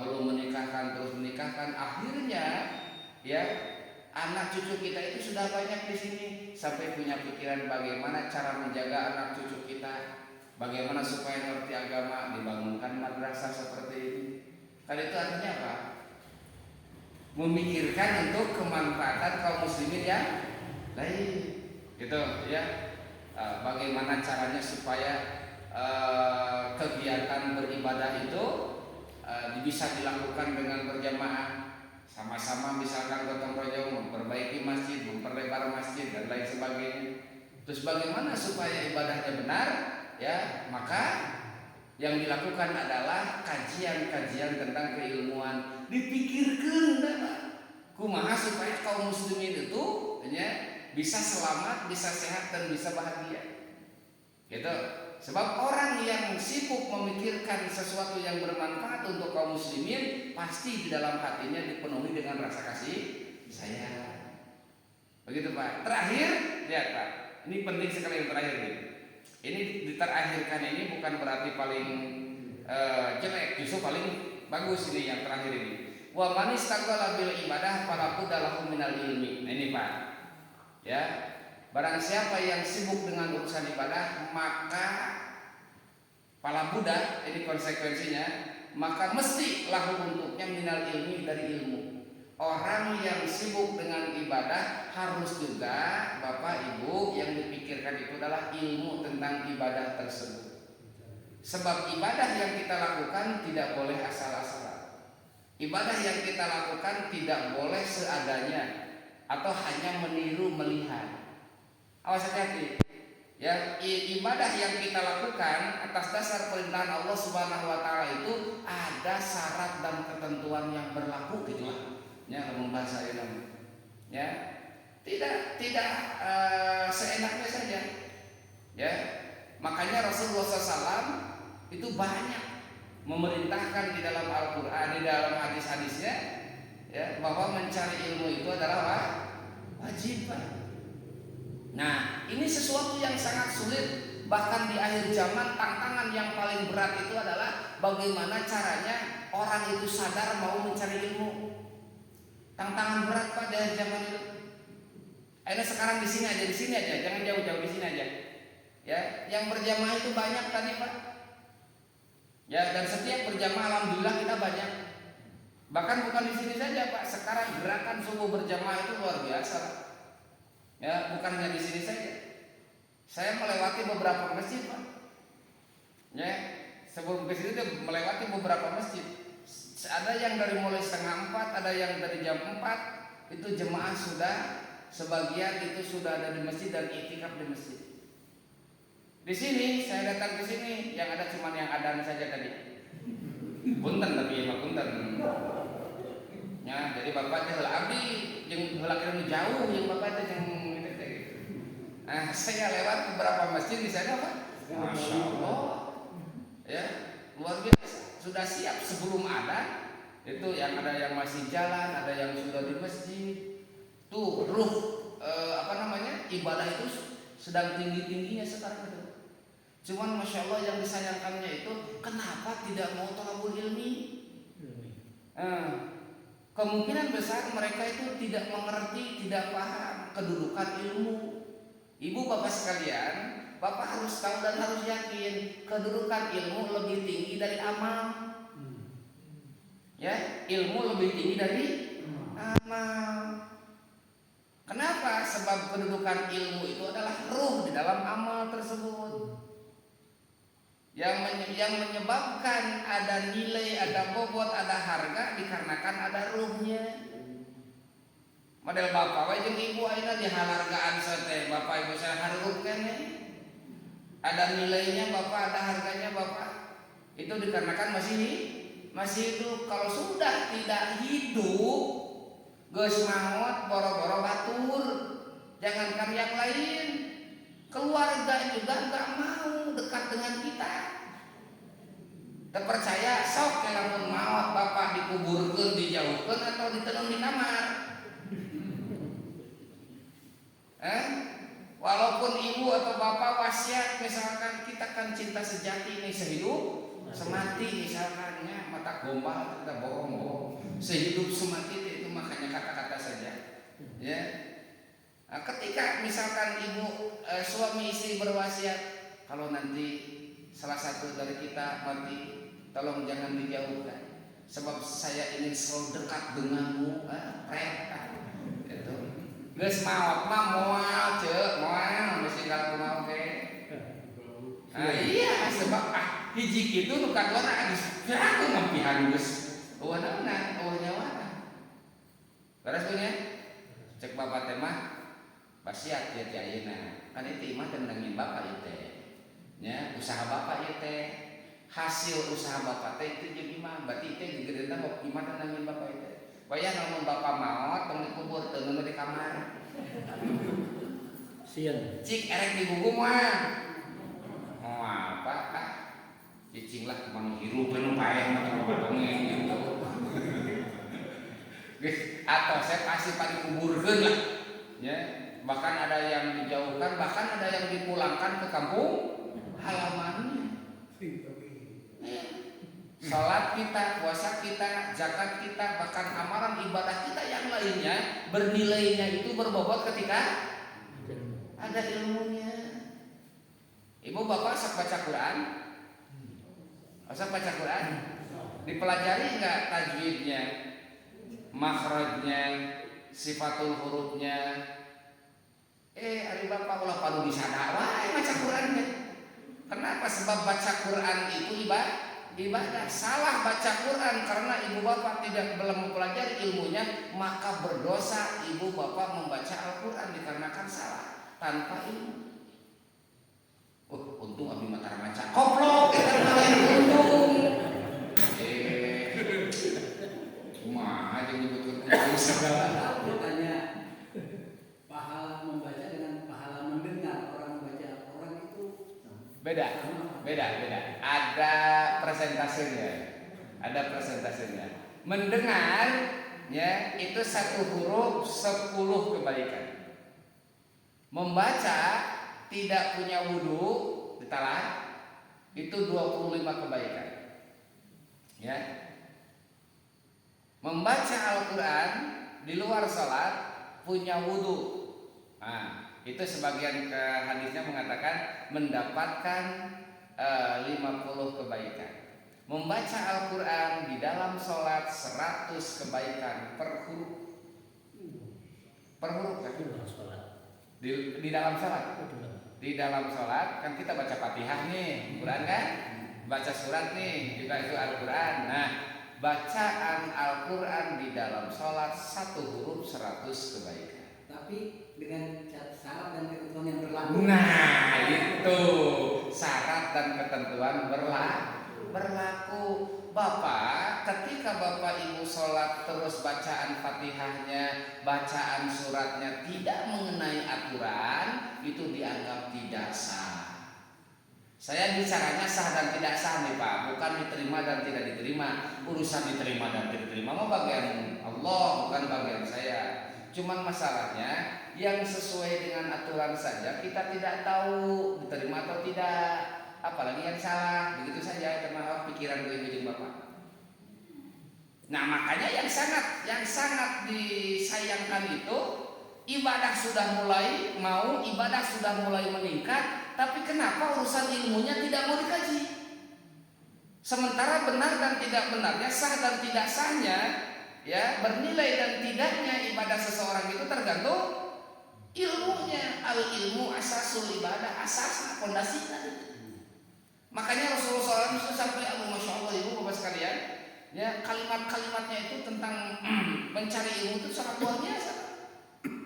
belum menikahkan terus menikahkan, akhirnya ya anak cucu kita itu sudah banyak di sini, sampai punya pikiran bagaimana cara menjaga anak cucu kita, bagaimana supaya ngerti agama, dibangunkan madrasah seperti ini. Kan itu artinya apa? Memikirkan untuk kemanfaatan kaum muslimin yang lain, gitu ya. Bagaimana caranya supaya kegiatan beribadah itu bisa dilakukan dengan berjamaah, sama-sama misalkan gotong royong memperbaiki masjid, memperlebar masjid dan lain sebagainya. Terus bagaimana supaya ibadahnya benar? Ya, maka yang dilakukan adalah kajian-kajian tentang keilmuan. Dipikirkan kumaha supaya kaum muslimin itu ya, bisa selamat, bisa sehat dan bisa bahagia. Gitu. Sebab orang yang sibuk memikirkan sesuatu yang bermanfaat untuk kaum muslimin, pasti di dalam hatinya dipenuhi dengan rasa kasih sayang. Begitu Pak. Terakhir, lihat Pak. Ini penting sekali yang terakhir nih. Ini diterakhirkan ini bukan berarti paling jelek, justru paling bagus ini yang terakhir ini. Wa man istaqala bil ibadah fala budda lahu minal ilmi. Nah, ini Pak. Ya. Barang siapa yang sibuk dengan urusan ibadah, maka fala budda, ini konsekuensinya, maka mesti lahu untuknya minal ilmi, dari ilmu. Orang yang sibuk dengan ibadah harus juga Bapak Ibu yang dipikirkan itu adalah ilmu tentang ibadah tersebut. Sebab ibadah yang kita lakukan tidak boleh asal-asalan. Ibadah yang kita lakukan tidak boleh seadanya. atau hanya meniru melihat. Awas hati-hati. Ya, ibadah yang kita lakukan atas dasar perintahan Allah Subhanahu wa taala itu ada syarat dan ketentuan yang berlaku gitulah. Ya, ngomong bahasa ini. Ya. Tidak seenaknya saja. Ya. Makanya Rasulullah SAW itu banyak memerintahkan di dalam Al-Qur'an, di dalam hadis-hadisnya ya, bahwa mencari ilmu itu adalah wajib. Nah, ini sesuatu yang sangat sulit. Bahkan di akhir zaman tantangan yang paling berat itu adalah bagaimana caranya orang itu sadar mau mencari ilmu. Tantangan berat Pak di akhir zaman itu. Akhirnya sekarang di sini aja, jangan jauh-jauh, di sini aja. Ya, yang berjamaah itu banyak tadi Pak. Ya, dan setiap berjamaah alhamdulillah kita banyak. Bahkan bukan di sini saja Pak. Sekarang gerakan subuh berjamaah itu luar biasa. Ya, bukan hanya di sini saja. Saya melewati beberapa masjid, Pak. Ya, sebelum ke sini dia melewati beberapa masjid. Ada yang dari mulai 3:30, ada yang dari jam 4. Itu jemaah sudah sebagian itu sudah ada di masjid dan iktikaf di masjid. Di sini saya datang ke sini yang ada cuma yang adzan saja tadi. Punten tapi mah punten. Ya, jadi bapak teh abdi jeung heula kira jauh yang bapak teh yang nah, saya lewat beberapa masjid di sana Pak. Masya Allah. Ya, luar biasa. Sudah siap sebelum ada. Itu yang ada yang masih jalan, ada yang sudah di masjid. Tuh ruh ibadah itu sedang tinggi-tingginya sekarang itu. Cuman Masya Allah yang disayangkannya itu kenapa tidak mau thalabul ilmi? Kemungkinan besar mereka itu tidak mengerti, tidak paham kedudukan ilmu. Ibu bapak sekalian, bapak harus tahu dan harus yakin kedudukan ilmu lebih tinggi dari amal. Ya, ilmu lebih tinggi dari amal. Kenapa? Sebab kedudukan ilmu itu adalah ruh di dalam amal tersebut. Yang menyebabkan ada nilai, ada bobot, ada harga dikarenakan ada ruhnya. Model bapak wae jeung ibu ayeuna dihargaan teh bapak ibu saya hareukeun ada nilainya bapak, ada harganya bapak. Itu dikarenakan masih hidup. Kalau sudah tidak hidup geus maot boro-boro batur. Jangankan yang lain, keluarga juga enggak mau dekat dengan kita. Terpercaya sok lamun maot bapak dikuburkeun, dijauhkeun atau ditenun di kamar. Walaupun ibu atau bapak wasiat misalkan kita kan cinta sejati ini sehidup semati misalkannya mata gombal kita bohong sehidup semati itu makanya kata-kata saja ya. Nah, ketika misalkan ibu suami istri berwasiat kalau nanti salah satu dari kita mati tolong jangan dijauhkan sebab saya ingin selalu dekat denganmu itu. Geus maot mah moal ceuk, moal mesti kalau kumaha ge. Iya sebab hiji kitu nu kaduana geus aku mampihan geus. Eueuh nyawana. Beres punya? Cek bapak teh mah basiat ya ayeuna. Kan itu mah tendangin bapak ieu teh. Nya usaha bapak ieu teh. Hasil usaha bapak teh itu jeung imah, berarti teh gegedeuna imah tendangin bapak ieu teh. Bayang namun bapak maot tong dikubur teu di kamar. Sieun. Cik erek digugum mah. Oh apa kah? Cicing lah kumaha hirupeun paeh mah dongeng gitu. Geus atau saya pasti pada dikuburkeun lah. Ya, bahkan ada yang dijauhkan, bahkan ada yang dipulangkan ke kampung halamannya. Salat kita, puasa kita, zakat kita, bahkan amalan ibadah kita yang lainnya bernilainya itu berbobot ketika ada ilmunya. Ibu bapak sok baca Quran? Sok baca Quran? Dipelajari enggak tajwidnya, makhrajnya, sifatul hurufnya? Ari bapak ulah padu disada wae baca Qurannya. Kenapa? Sebab baca Quran itu ibadah. Salah baca Quran karena ibu bapak belum mempelajari ilmunya, maka berdosa ibu bapak membaca Al-Quran dikarenakan salah tanpa ilmu. Untung abi mata maca koplok kita main untung. Kumaha aja nyebutkeun untung segala. Makanya pahala membaca dengan pahala mendengar orang membaca Al-Quran itu Beda. Ada presentasenya. Mendengar ya itu satu huruf 10 kebaikan. Membaca tidak punya wudu ditalan itu 25 kebaikan. Ya. Membaca Al-Quran di luar sholat punya wudu. Nah, itu sebagian hadisnya mengatakan mendapatkan 50 kebaikan. Membaca Al-Quran di dalam sholat 100 kebaikan per huruf. Per huruf kan? Di dalam sholat. Di dalam sholat kan kita baca Fatihah nih, Quran kan? Baca surat nih, juga itu Al-Quran. Nah, bacaan Al-Quran di dalam sholat satu huruf 100 kebaikan. tapi dengan syarat dan ketentuan yang berlaku. Nah, itu syarat dan ketentuan berlaku. Bapak, ketika Bapak Ibu sholat terus bacaan Fatihahnya, bacaan suratnya tidak mengenai aturan, itu dianggap tidak sah. Saya bicaranya sah dan tidak sah nih Pak, bukan diterima dan tidak diterima. Urusan diterima dan tidak diterima mau bagian Allah, bukan bagian saya. Cuman masalahnya yang sesuai dengan aturan saja kita tidak tahu diterima atau tidak, apalagi yang salah. Begitu saja karena pikiran gue ibu bapak. Nah makanya yang sangat disayangkan itu ibadah sudah mulai meningkat, tapi kenapa urusan ilmunya tidak mau dikaji? Sementara benar dan tidak benarnya, sah dan tidak sahnya, ya bernilai dan tidaknya ibadah seseorang itu tergantung ilmunya. Al ilmu asasul ibadah, asasnya, fondasinya. Makanya Rasulullah SAW sampai masya Allah ibu bapak sekalian, ya kalimat-kalimatnya itu tentang mencari ilmu itu sangat luar biasa.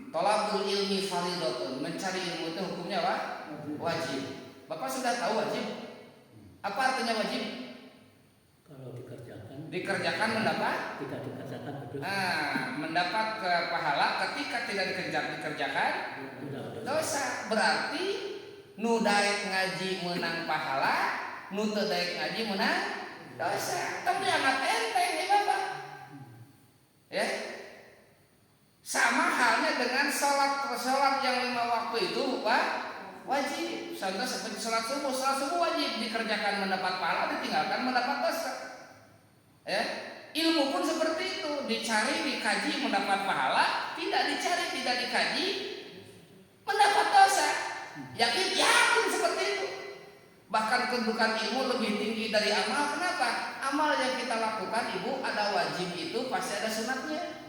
Thalabul ilmi fardhatun, mencari ilmu itu hukumnya apa? Wajib. Bapak sudah tahu wajib? Apa artinya wajib? Kalau dikerjakan mendapat? tidak dikerjakan betul. Mendapat pahala. Ketika tidak dikerjakan dosa. Berarti nu daek ngaji menang pahala, nu teu daek ngaji menang dosa. Tapi amat enteng ya Bapak. Ya. Sama halnya dengan sholat yang 5 waktu itu Pak, wajib. Contoh seperti sholat subuh wajib dikerjakan mendapat pahala, ditinggalkan mendapat dosa. Ya, ilmu pun seperti itu, dicari, dikaji, mendapat pahala, tidak dicari, tidak dikaji, mendapat dosa. Yakin seperti itu. Bahkan kedudukan ilmu lebih tinggi dari amal. Kenapa? Amal yang kita lakukan ibu ada wajib itu pasti ada sunatnya.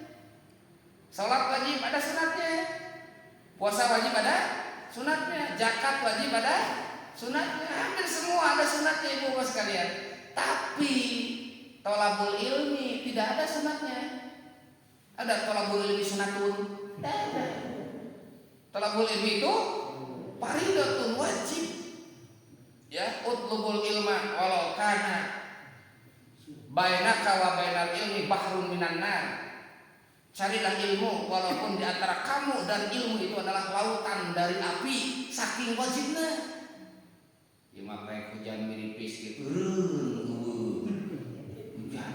Salat wajib ada sunatnya. Puasa wajib ada sunatnya. Zakat wajib ada sunatnya. Hampir semua ada sunatnya ibu bapak sekalian. Tapi thalabul ilmi tidak ada sunatnya. Ada thalabul ilmi sunatun? Tidak ada. Thalabul ilmi itu fardhatun wajib. Ya, utlubul ilma walau kana bainaka wa bainal ilmi bahrun minan nar. Carilah ilmu walaupun di antara kamu dan ilmu itu adalah lautan dari api, saking wajibnya. Ya makanya hujan miripis gitu. Hujan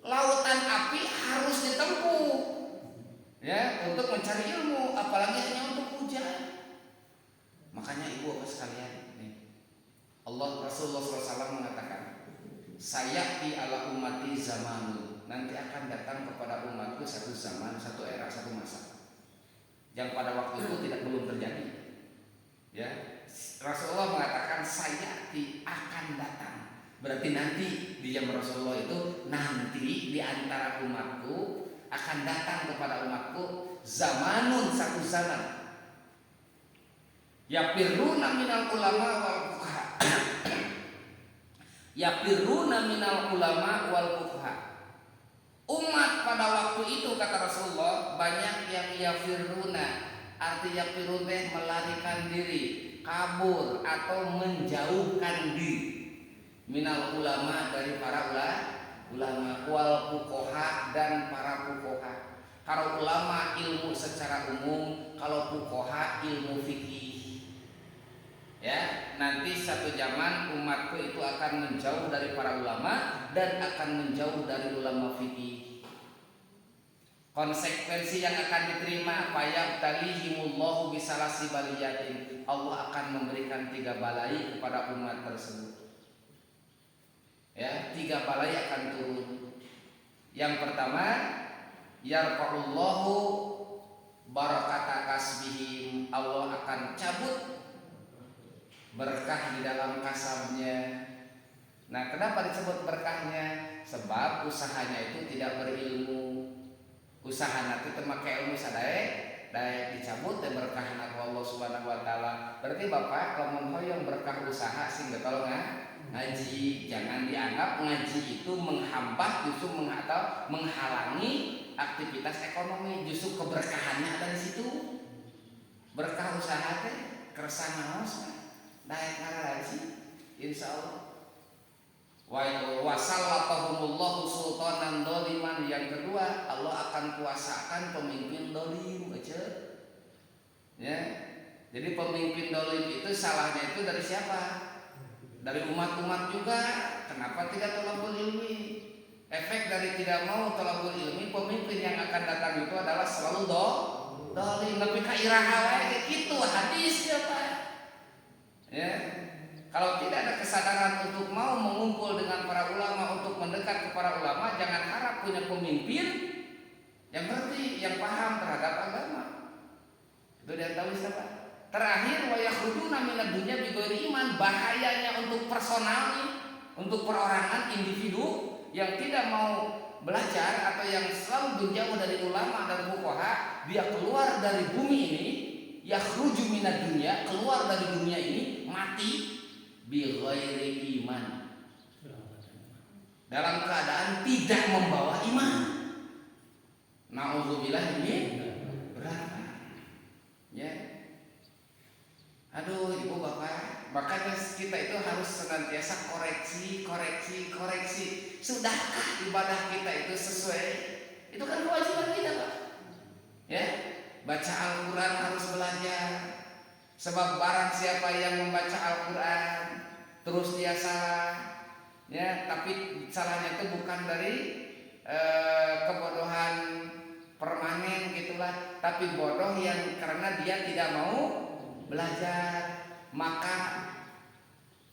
lautan api harus ditempuh ya untuk mencari ilmu, apalagi hanya untuk hujan. Makanya ibu bapak sekalian nih, Rasulullah SAW mengatakan, sayati ala ummati zamanun, nanti akan datang kepada umatku satu zaman, satu era, satu masa yang pada waktu itu belum terjadi. Ya, Rasulullah mengatakan sayati akan datang. Berarti nanti di zaman Rasulullah itu nanti di antara umatku akan datang kepada umatku zamanun, satu zaman. Yafirruna minal ulama wal fuqaha. yafirruna minal ulama wal fuqaha. Umat pada waktu itu kata Rasulullah banyak yang yafirruna, arti yafirrun melarikan diri, kabur atau menjauhkan diri minal ulama dari para ulama wal fuqaha dan para fuqaha. Kalau ulama ilmu secara umum, kalau fuqaha ilmu fikih. Ya, nanti satu zaman umatku itu akan menjauh dari para ulama dan akan menjauh dari ulama fikih. Konsekuensi yang akan diterima fayabtalihimullahu bisalasi baliyatin. Allah akan memberikan 3 balai kepada umat tersebut. Ya, 3 balai akan turun. Yang pertama, yarfa'ullahu barakata kasbihim. Allah akan cabut berkah di dalam kasabnya. Nah, kenapa disebut berkahnya? Sebab usahanya itu tidak berilmu. Usaha nanti termakai ilmu sadaya, daya dicabut dan berkah Allah Subhanahu wa taala. Berarti Bapak lamun hoyong berkah usaha sing getol ngaji, jangan dianggap ngaji itu menghambat, justru atau menghalangi aktivitas ekonomi. Justru keberkahannya ada di situ. Berkah usaha teh keresan naos naik ngaji insyaallah. Wa sallatahumullahu sultanan doliman. Yang kedua, Allah akan kuasakan pemimpin dolim aja. Ya. Jadi pemimpin dolim itu salahnya itu dari siapa? Dari umat-umat juga. Kenapa tidak thalabul ilmi? Efek dari tidak mau thalabul ilmi, pemimpin yang akan datang itu adalah selalu dolim. Tapi kairaha wae kitu hadisnya Pak. Ya. Kalau tidak ada kesadaran untuk mau mengumpul dengan para ulama, untuk mendekat ke para ulama, jangan harap punya pemimpin yang ngerti, yang paham terhadap agama. Itu dia tahu siapa. Terakhir, wa yakhrujuna minad dunya bighairi iman. Bahayanya untuk personal nih, untuk perorangan individu yang tidak mau belajar atau yang selalu menjauh dari ulama dan fuqaha, dia keluar dari bumi ini, yakhruju minad dunya, keluar dari dunia ini, mati bi ghairi iman, dalam keadaan tidak membawa iman. Nauzubillah min berat. Ya. Aduh ibu bapak, makanya kita itu harus senantiasa koreksi. Sudahkah ibadah kita itu sesuai? Itu kan kewajiban kita Pak. Ya, baca Al-Quran harus belajar. Sebab barang siapa yang membaca Al-Quran terus dia salah, ya, tapi salahnya itu bukan dari kebodohan permanen gitulah, tapi bodoh yang karena dia tidak mau belajar. Maka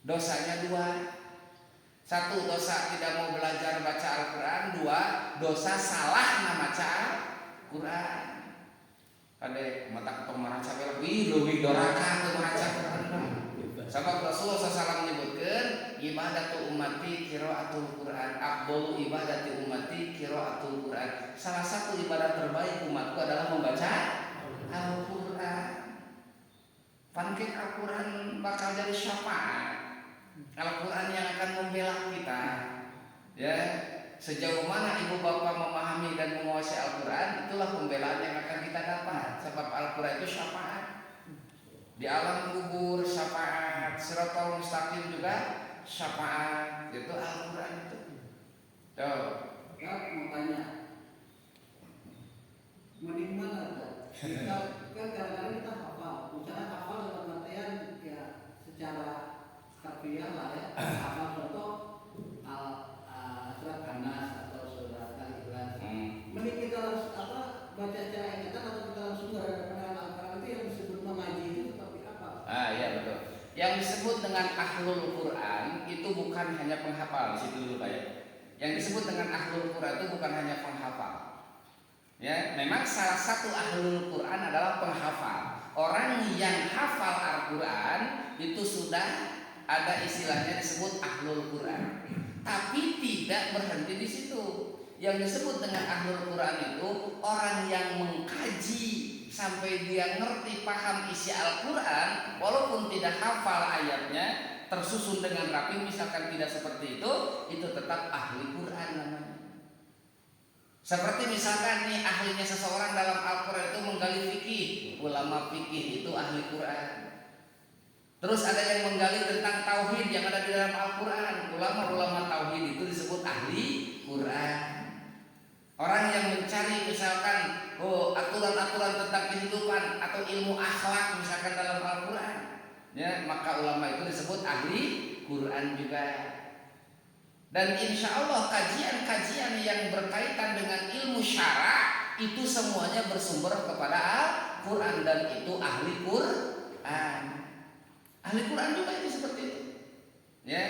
dosanya 2. 1, dosa tidak mau belajar baca Al-Quran. 2, dosa salah membaca Al-Quran. Ade mata ketong maraca lebih dorakan ke maraca Quran. Sebab Rasulullah SAW menyebutkan ibadatu ummati qiraatul Quran, afdalu ibadati ummati qiraatul Quran. Salah satu ibadah terbaik umatku adalah membaca Al-Quran. Pancake Al-Quran bakal jadi syafaat. Al-Quran yang akan membela kita. Ya. Sejauh mana ibu bapak memahami dan menguasai Al-Quran, itulah pembelaan yang akan kita dapat. Sebab Al-Quran itu syafaat. Di alam kubur syafaat, Shiratal Mustaqim juga syafaat. Itu Al-Quran itu. Tuh. Kak mau tanya, mending mana Kak? Kita kan kadang-kadang kita hafal, bicara hafal dalam artian ya secara harfiah lah ya. Hafal contoh surat An-Nas atau surat Al-Ikhlas. Mending kita harus baca secara ingatan atau kita langsung berhadapan Al-Quran itu yang disebut mengaji itu seperti apa? Iya betul. Yang disebut dengan ahlul Quran itu bukan hanya penghafal. Di situ dulu Pak ya. Yang disebut dengan ahlul Quran itu bukan hanya penghafal. Ya, memang salah satu ahlul Quran adalah penghafal. Orang yang hafal Al-Quran itu sudah ada istilahnya disebut ahlul Quran. Tapi tidak berhenti di situ. Yang disebut dengan ahlul Quran itu orang yang mengkaji sampai dia ngerti paham isi Al-Quran, walaupun tidak hafal ayatnya, tersusun dengan rapi, misalkan tidak seperti itu tetap ahli Quran namanya. Seperti misalkan nih ahlinya seseorang dalam Al-Quran itu menggali fikih, ulama fikih itu ahli Quran. Terus ada yang menggali tentang tauhid yang ada di dalam Al-Quran, ulama-ulama tauhid itu disebut ahli Quran. Orang yang mencari misalkan aturan-aturan tentang kehidupan atau ilmu akhlak misalkan dalam Al-Quran, ya, maka ulama itu disebut ahli Quran juga. Dan insya Allah kajian-kajian yang berkaitan dengan ilmu syara itu semuanya bersumber kepada Al-Quran dan itu ahli Quran. Ahli Quran juga itu seperti itu. Ya,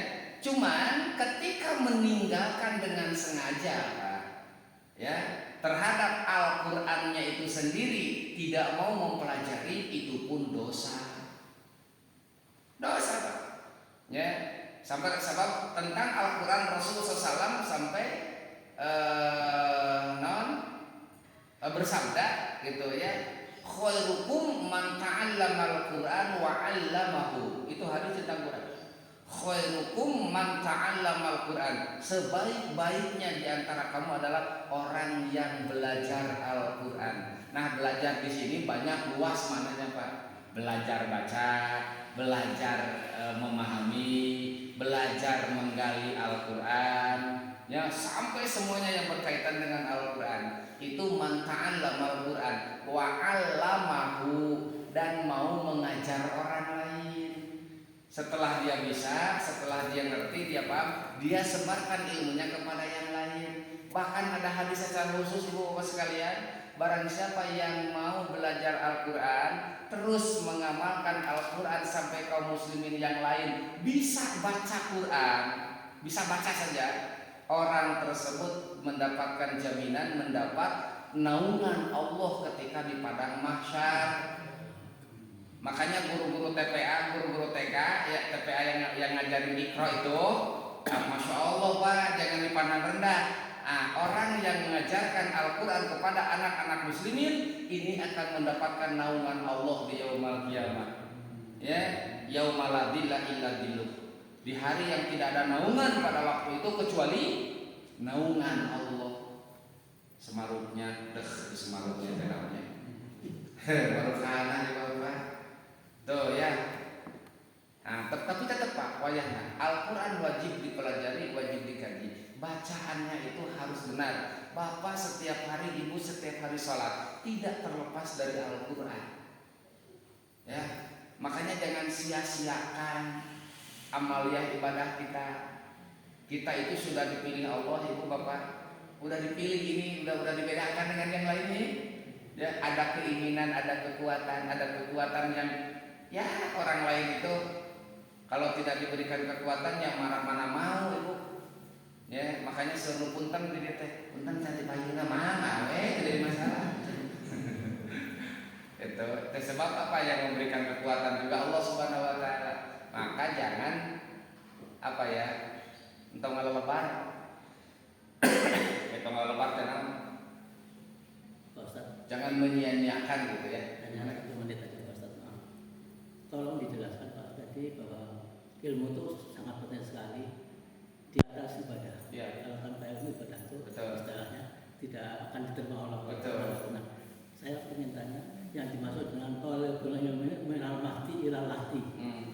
cuman ketika meninggalkan dengan sengaja, Pak, ya, terhadap Al-Qurannya itu sendiri tidak mau mempelajari itu pun dosa. Dosa, Pak. Ya. Sampai sebab tentang Al-Quran Rasulullah SAW sampai bersabda gitu ya, khairukum man ta'allama al-Quran wa 'allamahu. Itu hadis tentang Quran. Khairukum man ta'allama al-Quran. Sebaik-baiknya di antara kamu adalah orang yang belajar Al-Quran. Nah, belajar di sini banyak luas maknanya, Pak. Belajar baca, belajar memahami, belajar menggali Al-Quran, ya, sampai semuanya yang berkaitan dengan Al-Quran. Itu man ta'allama al-Quran wa 'allamahu, dan mau mengajar orang lain. Setelah dia bisa, setelah dia ngerti, dia paham, dia sebarkan ilmunya kepada yang lain. Bahkan ada hadis secara khusus, Ibu Bapak sekalian, barang siapa yang mau belajar Al-Quran terus mengamalkan Al-Quran sampai kaum muslimin yang lain bisa baca Quran, bisa baca saja, orang tersebut mendapatkan jaminan mendapat naungan Allah ketika di padang mahsyar. Makanya guru-guru TPA, guru-guru TK, ya, TPA yang ngajarin Iqra itu, Masya Allah, Pak, jangan dipandang rendah. Orang yang mengajarkan Al-Quran kepada anak-anak muslimin ini akan mendapatkan naungan Allah di yaumul qiyamah. Ya, yaumal la dhilla illa dhilluh. Di hari yang tidak ada naungan pada waktu itu kecuali naungan Allah. Semarupnya, semarupnya namanya. Barokah di bawah. Tuh ya. Nah, tapi tetap Pak, wayahnya Al-Quran wajib dipelajari, wajib dikaji. Bacaannya itu harus benar. Bapak setiap hari, Ibu setiap hari sholat tidak terlepas dari Al-Quran. Ya, makanya jangan sia-siakan amaliyah ibadah kita. Kita itu sudah dipilih Allah, Ibu Bapak. Udah dipilih ini, udah dibedakan dengan yang lain nih. Ya, ada keinginan, ada kekuatan yang ya orang lain itu kalau tidak diberikan kekuatan yang mana mau, Ibu. Ya, makanya suruh punten di teh. Punten cantik payuna mana jadi masalah. Itu sebab apa yang memberikan kekuatan juga Allah Subhanahu wa taala. Maka jangan apa ya? Entong ngalebar. Itu ngalebar tenang. Ustaz, Jangan menyia-nyiakan gitu ya. hanya 1 menit aja Ustaz. Maaf. Tolong dijelaskan Pak tadi bahwa ilmu itu sangat penting sekali di atas ibadah. Ya. Kalau tanpa ilmu ibadah itu Betul. istilahnya tidak akan diterima oleh Allah. Betul. Nah, saya ingin tanya yang dimaksud dengan tolebul ilmi minal mahdi ilal lahdi.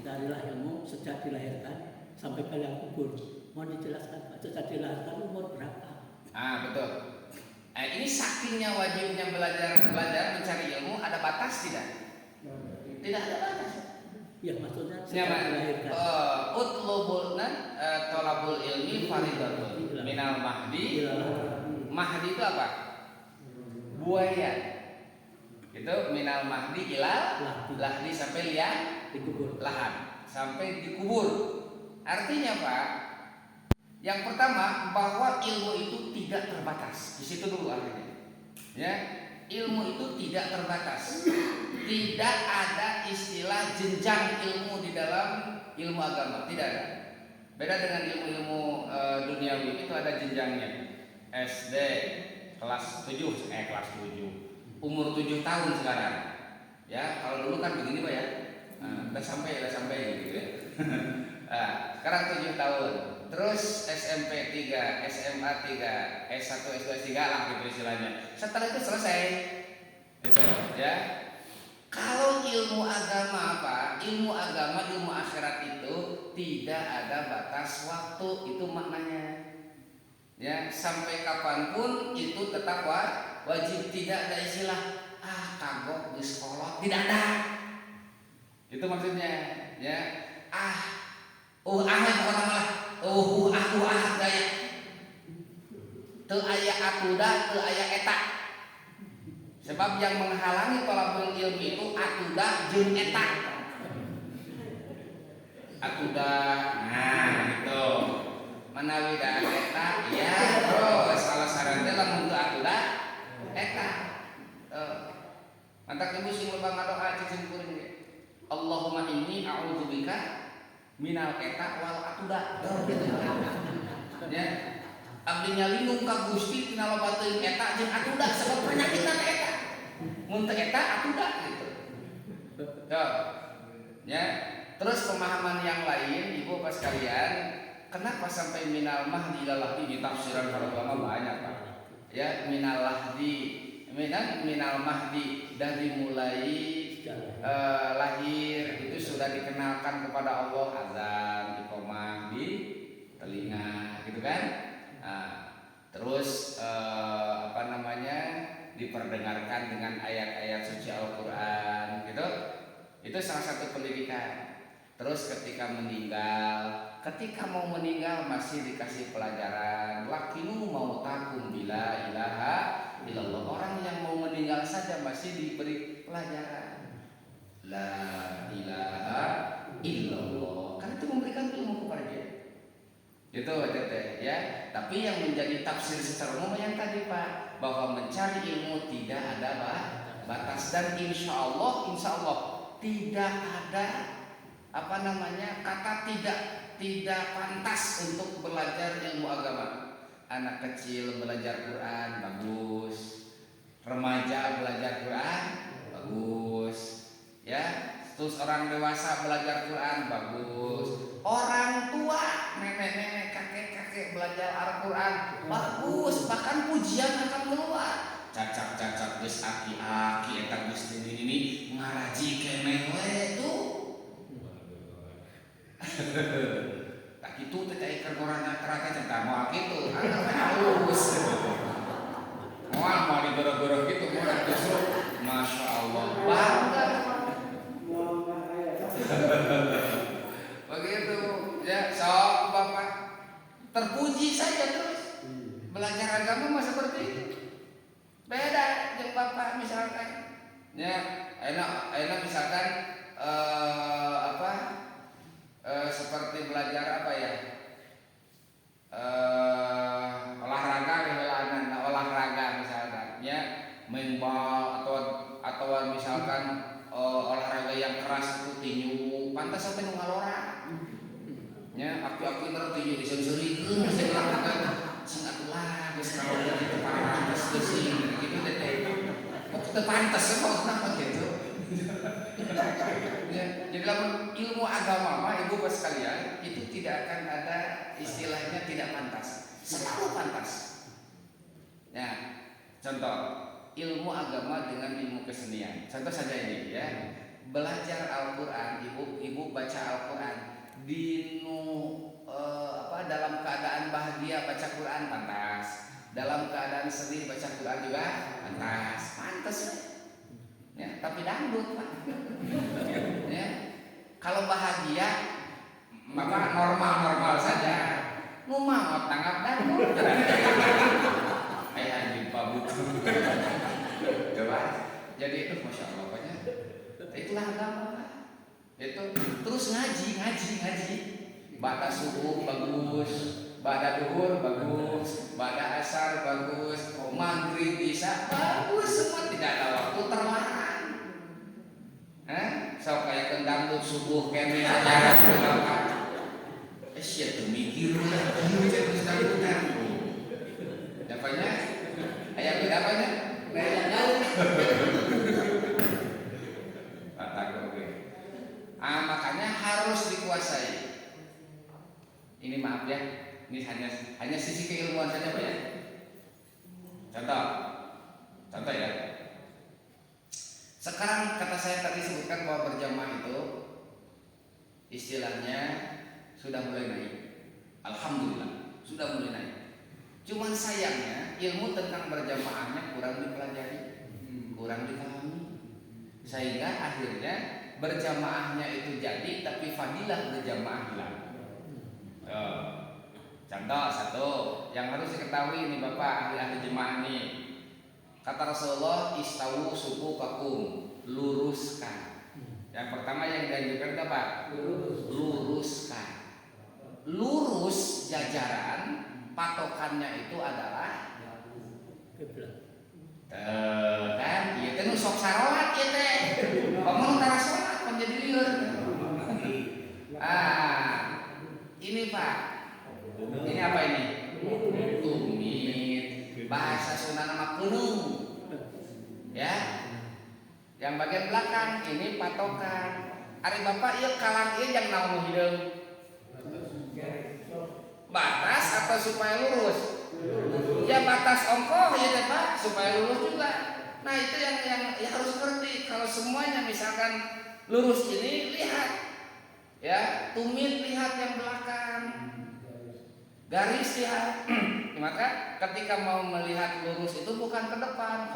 Darilah ilmu sejak dilahirkan sampai ke liang kubur. Mau dijelaskan Pak, sejak dilahirkan umur berapa? Betul. Ini sakingnya wajibnya belajar mencari ilmu, ada batas tidak? Tidak ada batas. Ya maksudnya sejak dilahirkan. Utlubul tolabul ilmi faridatun minal mahdi. Mahdi itu apa? Buaya. Itu minal mahdi ilal lahdi, sampai liang Dikubur. lahan, sampai dikubur. Artinya Pak, yang pertama bahwa ilmu itu tidak terbatas. Di situ dulu artinya. Ya, ilmu itu tidak terbatas. Tidak ada istilah jenjang ilmu di dalam ilmu agama, tidak ada. Beda dengan ilmu-ilmu duniawi, itu ada jenjangnya. SD kelas 7, umur 7 tahun sekarang. Ya, kalau dulu kan begini Pak ya. Udah sampai gitu ya. Sekarang 7 tahun. Terus SMP 3, SMA 3, S1, S2, S3 lah gitu istilahnya. Setelah itu selesai. Gitu ya. Kalau ilmu agama ilmu agama, ilmu akhirat itu tidak ada batas waktu, itu maknanya. Ya, sampai kapanpun itu tetap wajib, tidak ada istilah kagok di sekolah, tidak ada. Itu maksudnya, ya. Bukan malah gaya. Teu aya atuda, teu aya eta. Sebab yang menghalangi thalabul ilmi itu atuda jeung eta. Atuda, gitu. Manawi da eta, ya terus salah sarannya lamun teu atuda eta. Mantak ibu sing loba ngadoa cicing kuring ge. Allahumma inni a'udzubika minal eta wal atuda. Ya. Abdi nyalindung ka Gusti tina lobateun eta jeung atuda sebab penyakitna eta. Mun teu eta atuda gitu. Tuh. Ya. Terus pemahaman yang lain Ibu Bapak sekalian, kenapa sampai minal mahdi ila lahdi di tafsiran para ulama banyak Pak. Ya, minal mahdi dari mulai lahir itu sudah dikenalkan kepada Allah, azan, iqamah di telinga gitu kan. Terus diperdengarkan dengan ayat-ayat suci Al-Qur'an gitu. Itu salah satu pendidikan. Terus ketika mau meninggal masih dikasih pelajaran lakinu mautakum bila ilaha illallah. Orang yang mau meninggal saja masih diberi pelajaran la ilaha illallah, kan itu memberikan ilmu kepada dia. Itu ya. Tapi yang menjadi tafsir secara umum yang tadi Pak, bahwa mencari ilmu tidak ada batas, dan insya Allah tidak ada kata tidak pantas untuk belajar ilmu agama. Anak kecil belajar Quran bagus, remaja belajar Quran bagus, ya. Terus orang dewasa belajar Quran bagus, orang tua, nenek-nenek, kakek-kakek belajar Al-Quran bagus, bahkan pujian akan keluar. Cacak geus aki-aki eta geus ini ngaraji keneh we tuh. Tak kitu teh cai keur gorana teraga cenah moal kitu, halus. Moal digorok-gorok kitu murah justru Masya Allah bangga. Begitu ya, sok Bapak terpuji saja terus. Belajar agama mah seperti itu. Beda jeung Bapak misalkan. Ya, enak misalkan seperti belajar olahraga misalkan, ya, main bal atau misalkan olahraga yang keras itu tinju, pantas sampai nu ngalora. Ya, aki-aki terus tinju disensorikeun masih olahraga. Sing atulah geus kalora itu pantas geus gitu teh. Teu pantas apa gitu. Ya, jadi dalam ilmu agama mah Ibu Bapak sekalian itu tidak akan ada istilahnya tidak pantas, selalu pantas. Ya, contoh ilmu agama dengan ilmu kesenian. Contoh saja ini ya, belajar Al-Quran, ibu baca Al-Quran dalam keadaan bahagia baca Quran pantas, dalam keadaan sedih baca Quran juga pantas ya. Ya, tapi dangdut Pak. Ya, kalau bahagia maka normal saja. Nu mah tanggap dangdut. Ayah anjing pabuk. Coba. Jadi itu Masya Allah banyak. Itulah agama Pak. Itu terus ngaji. Ba'da subuh bagus, ba'da duhur bagus, ba'da asar bagus, maghrib isya bagus, semua tidak ada waktu terlarang. So kayak kendang subuh kene aja apa? Sia tuh mikir lah, ini jadi sedang. Dapatnya? Ayah beda apanya? Makanya harus dikuasai. ya. Ini hanya sisi keilmuan saja Pak ya. Contoh ya. Sekarang kata saya tadi sebutkan bahwa berjamaah itu istilahnya sudah mulai naik. Alhamdulillah sudah mulai naik. Cuman sayangnya ilmu tentang berjamaahnya kurang dipelajari, kurang dipahami, sehingga akhirnya berjamaahnya itu jadi tapi fadilah berjamaah hilang. Contoh satu yang harus diketahui nih Bapak ahli jemaah nih. Kata Rasulullah istawu sufufakum, luruskan. Yang pertama yang dianjurkan apa? Luruskan. Lurus jajaran, patokannya itu adalah kan ieu teh nu sok sarolat ieu teh. Pamong tara salat pan jadi lieur. Ini Pak. Ini apa ini? Tumit. Bahasa Sunda nama keunung. Ya. Yang bagian belakang ini patokan. Ari Bapak ieu kalang ieu jang naon hideung? Batas atau supaya lurus? Ya batas ongkoh ya deh Pak, supaya lurus juga. Nah itu yang harus ngerti. Kalau semuanya misalkan lurus ini lihat, ya tumit lihat yang belakang, garis lihat. Maka ketika mau melihat lurus itu bukan ke depan,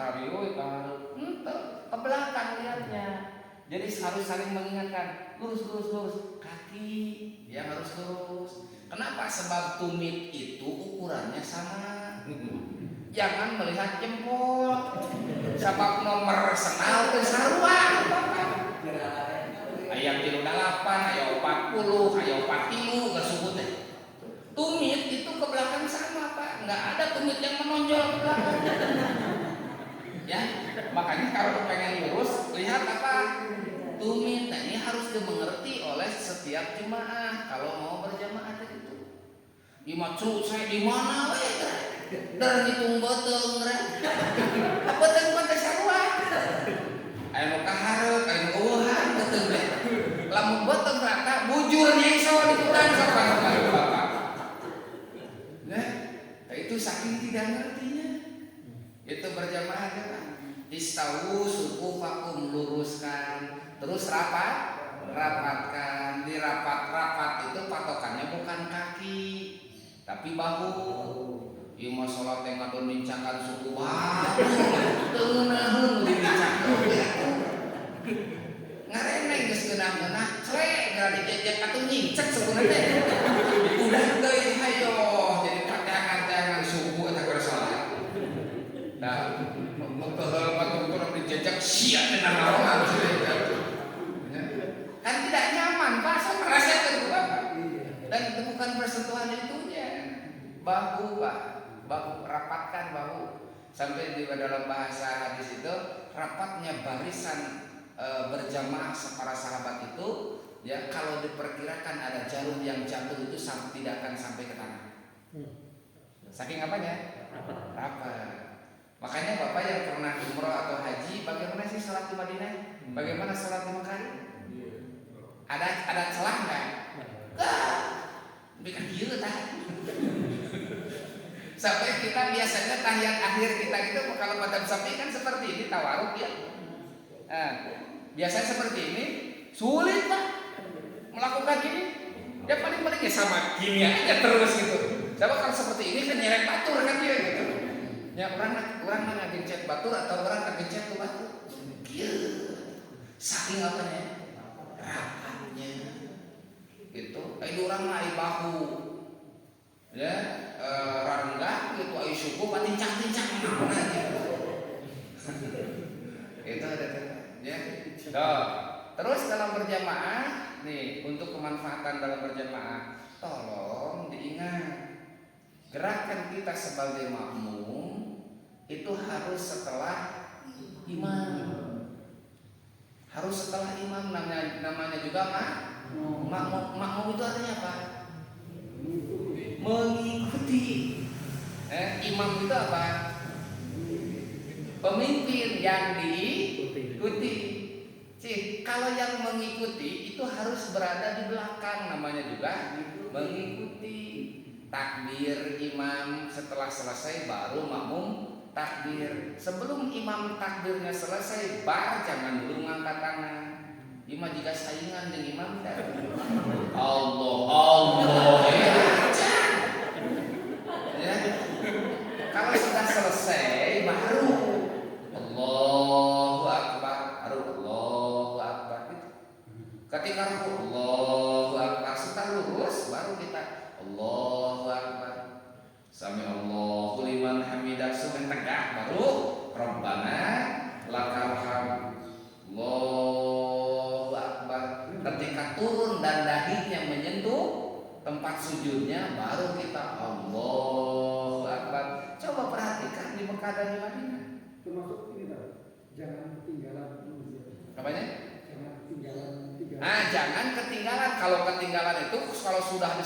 ke belakang lihatnya. Jadi harus saling mengingatkan, lurus, kaki yang harus lurus. Kenapa? Sebab tumit itu ukurannya sama. Jangan melihat jempol. Sebab nomor senal ke sarua. Ayam 38, ayam 40, ayam 40 kesebut deh. Tumit itu ke belakang sama Pak. Nggak ada tumit yang menonjol ke belakang. Ya, makanya kalau pengen lurus lihat apa? Tumit. Nah ini harus dimengerti oleh setiap jemaah kalau mau berjamaah itu. Dimacu saya di mana we? Dan hitung betul ngera. Apa teh pakai sarua? Aya nu kaharep, aya nu eueuhan betul we. Lamun betul rata bujur nyengso dikutan kapan Bapak. Nah, itu saking tidak ngertinya. Itu berjamaah kan. Istawu sufufakum, luruskan. Terus rapatkan. Di rapat itu patokannya bukan kaki tapi bahu. Ieu mah salat teh ngadon nincakan suku waduh teu naheun dinincakan ngareneng geus geunah-geunah clek gara dijejek atuh nyincek sebenarnya teh udah deui hayo jadi kateangan suku eta keur salat. Nah betul betul dijejek sia teh naon kan tidak nyaman Pak, saya merasakan itu Pak. Dan itu bukan persentuhan itunya. Bahu Pak, bahu rapatkan bahu. Sampai di dalam bahasa hadis itu rapatnya barisan berjamaah para sahabat itu ya kalau diperkirakan ada jarum yang jatuh itu tidak akan sampai ke tanah. Saking apanya? Rapat. Makanya Bapak yang pernah umroh atau haji, bagaimana sih salat di Madinah? Bagaimana salat di Mekah? Ada celah nggak? Bikin gila tah. Sampai kita biasanya tahiyat akhir kita itu kalau pada sapi kan seperti ini tawaruk ya. Biasanya seperti ini sulit Pak melakukan ini. Ya paling ya sama gini aja terus gitu. Coba kalau seperti ini kan nyeret batur kan dia gitu. Ya orang mana gencet batur atau orang gencet ke batur. Gila. Saking apanya? Rapatnya itu orang mah bahu ya rangga gitu ai suku patincang-tincang mana gitu. Itu ada ya. Terus kalau berjamaah nih untuk kemanfaatan dalam berjamaah tolong diingat gerakan kita sebagai makmum itu harus setelah imam. Harus setelah imam namanya juga makmum itu artinya apa? Mengikuti. Imam itu apa? Pemimpin yang diikuti. Kalau yang mengikuti itu harus berada di belakang namanya juga mengikuti. takbir imam, setelah selesai baru makmum takbir. Sebelum imam takbirnya selesai, jangan dulu ngangkat tangan. Imam jika saingan dengan imam dah. Allah ya. Kalau sudah selesai baru Allahu Akbar, Allahu Akbar. Ketika ruku Allahu Akbar, setelah lurus baru kita Allahu Akbar. Sami Allahu liman hamidah, sudah tegak baru Rabbana lakal hamd. Allahu Akbar. Ketika turun dan dahinya menyentuh tempat sujudnya baru kita Allahu Akbar. Coba perhatikan di Mekah dan di Madinah. Termasuk ini Pak, jangan ketinggalan. Apanya? Jangan ketinggalan. Jangan ketinggalan. Kalau ketinggalan itu kalau sudah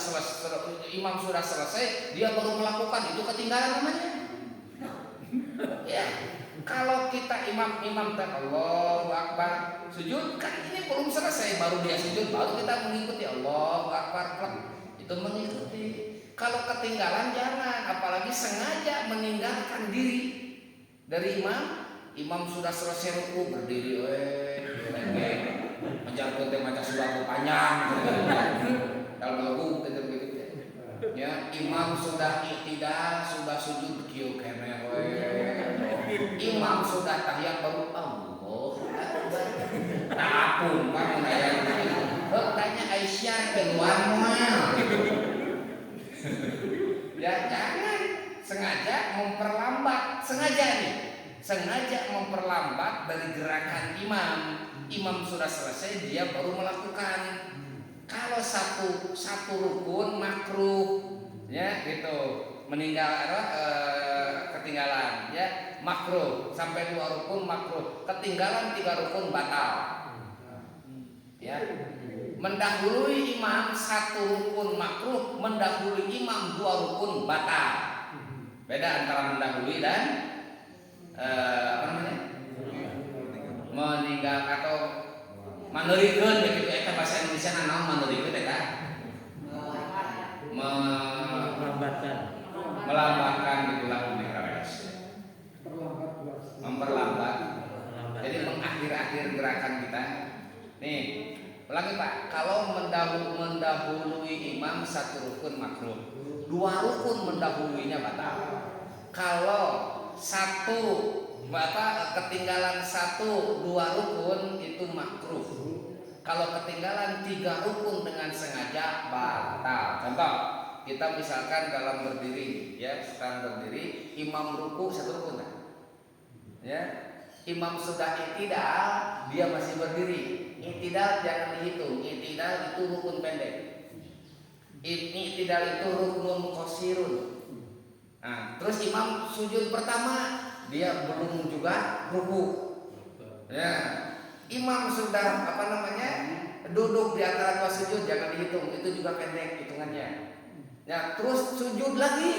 imam sudah selesai, dia baru melakukan, itu ketinggalan namanya. Ya. Kalau kita imam Allahu Akbar sujud, kan ini belum selesai, baru dia sujud, baru kita mengikuti Allahu Akbar, itu mengikuti. Kalau ketinggalan jangan, apalagi sengaja meninggalkan diri dari imam sudah selesai ruku berdiri, menjangkut macam sudah panjang, kalau lagu gitu ya. Imam sudah iktidal, sudah sujud kieu keneh we. Imam sudah tahiyat baru Allahu Akbar. Tapun kan aya gitu. Tanya Aisyah keluar moal. Ya jangan sengaja memperlambat, sengaja memperlambat dari gerakan imam. Imam sudah selesai, dia baru melakukan. Kalau satu rukun makruh, ya gitu, ketinggalan, ya makruh. Sampai 2 rukun makruh, ketinggalan 3 rukun batal. Ya, mendahului imam 1 rukun makruh, mendahului imam 2 rukun batal. Beda antara mendahului dan meninggal atau manurikeun begitu. Eta bahasa Indonesia naon manurikeun eta? Melambatkan gitulah memperlambat. Jadi mengakhir-akhir gerakan kita. Nih, ulangi Pak. Kalau mendahului imam 1 rukun makruh, 2 rukun mendahuluinya batal. Kalau ketinggalan 1-2 rukun itu makruh. Kalau ketinggalan 3 rukun dengan sengaja batal. Contoh, kita misalkan dalam berdiri, ya, sedang berdiri, imam ruku 1 rukun, ya, imam sudah iktidal, dia masih berdiri. Iktidal jangan dihitung. Iktidal itu rukun pendek. Iktidal itu rukun qasirun. Nah, terus imam sujud pertama, dia belum juga ruku. Ya, imam sudah duduk di antara 2 sujud, jangan dihitung, itu juga pendek hitungannya. Ya, terus sujud lagi.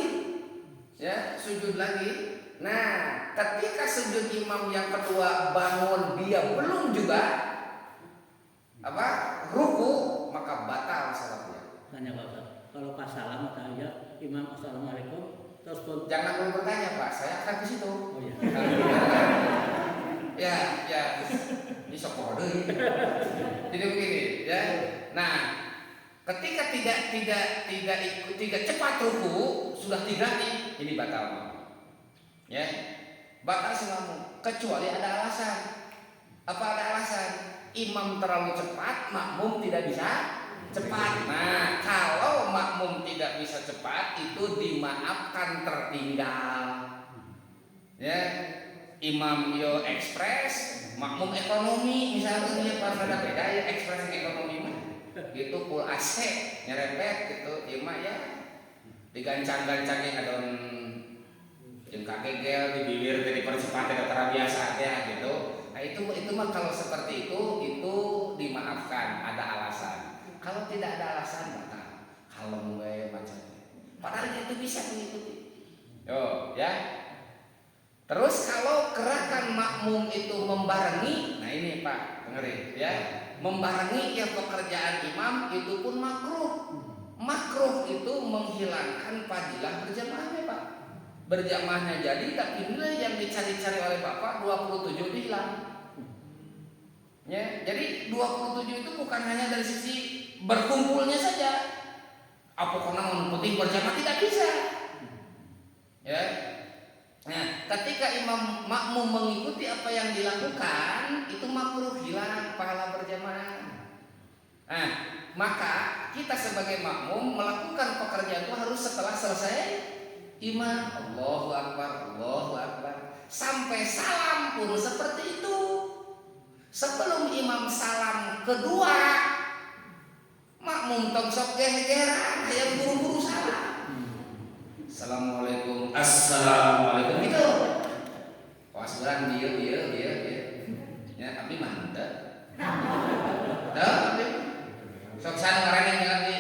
Ya, sujud lagi. Nah, ketika sujud imam yang kedua bangun, dia belum juga ruku, maka batal salatnya. Tanya Pak Ustaz, kalau pas salam tahiyat imam assalamualaikum terus Jangan belum bertanya Pak, saya akan ke situ. Oh iya. Ya, ini sok kode. Jadi begini, ya. Nah, ketika tidak cepat ruku, sudah 3 nih, ini batal. Ya, batal selamu, kecuali ada alasan. Apa ada alasan? Imam terlalu cepat, makmum tidak bisa cepat. Nah, kalau makmum tidak bisa cepat, itu dimaafkan tertinggal. Ya, imam yo ekspres, makmum ekonomi, misalnya pas ada beda ya ekspres ekonomi mah. Gitu full AC nyerempet gitu, imam ya digancang-gancangin adon jeung kagegel di bibir jadi percepat tera biasa ya gitu. Nah, itu mah kalau seperti itu dimaafkan, ada alasan. Kalau tidak ada alasan batal. Kalau mulai macamnya. Padahal itu bisa mengikuti. Yo, ya. Terus kalau gerakan makmum itu membarengi, nah ini Pak, dengerin ya. Membarengi yang pekerjaan imam itu pun makruh. Makruh itu menghilangkan fadilah berjamaahnya Pak. Berjamaahnya jadi, tapi nilai yang dicari-cari oleh Bapak 27 itu hilang. Ya, jadi 27 itu bukan hanya dari sisi berkumpulnya saja. Apa karena yang penting berjamaah, tidak bisa. Ya. Nah, ketika imam makmum mengikuti apa yang dilakukan, itu makruh, hilang pahala berjamaah. Nah, maka kita sebagai makmum melakukan pekerjaan itu harus setelah selesai imam. Allahu Akbar, Allahu Akbar, sampai salam pun seperti itu. Sebelum imam salam kedua, makmum tongsok geheran, yang buru-buru salam. Assalamualaikum, assalamualaikum gitu. Wasburan dia. Ya, tapi mantep. Dah, tapi sok sana ngarana lagi.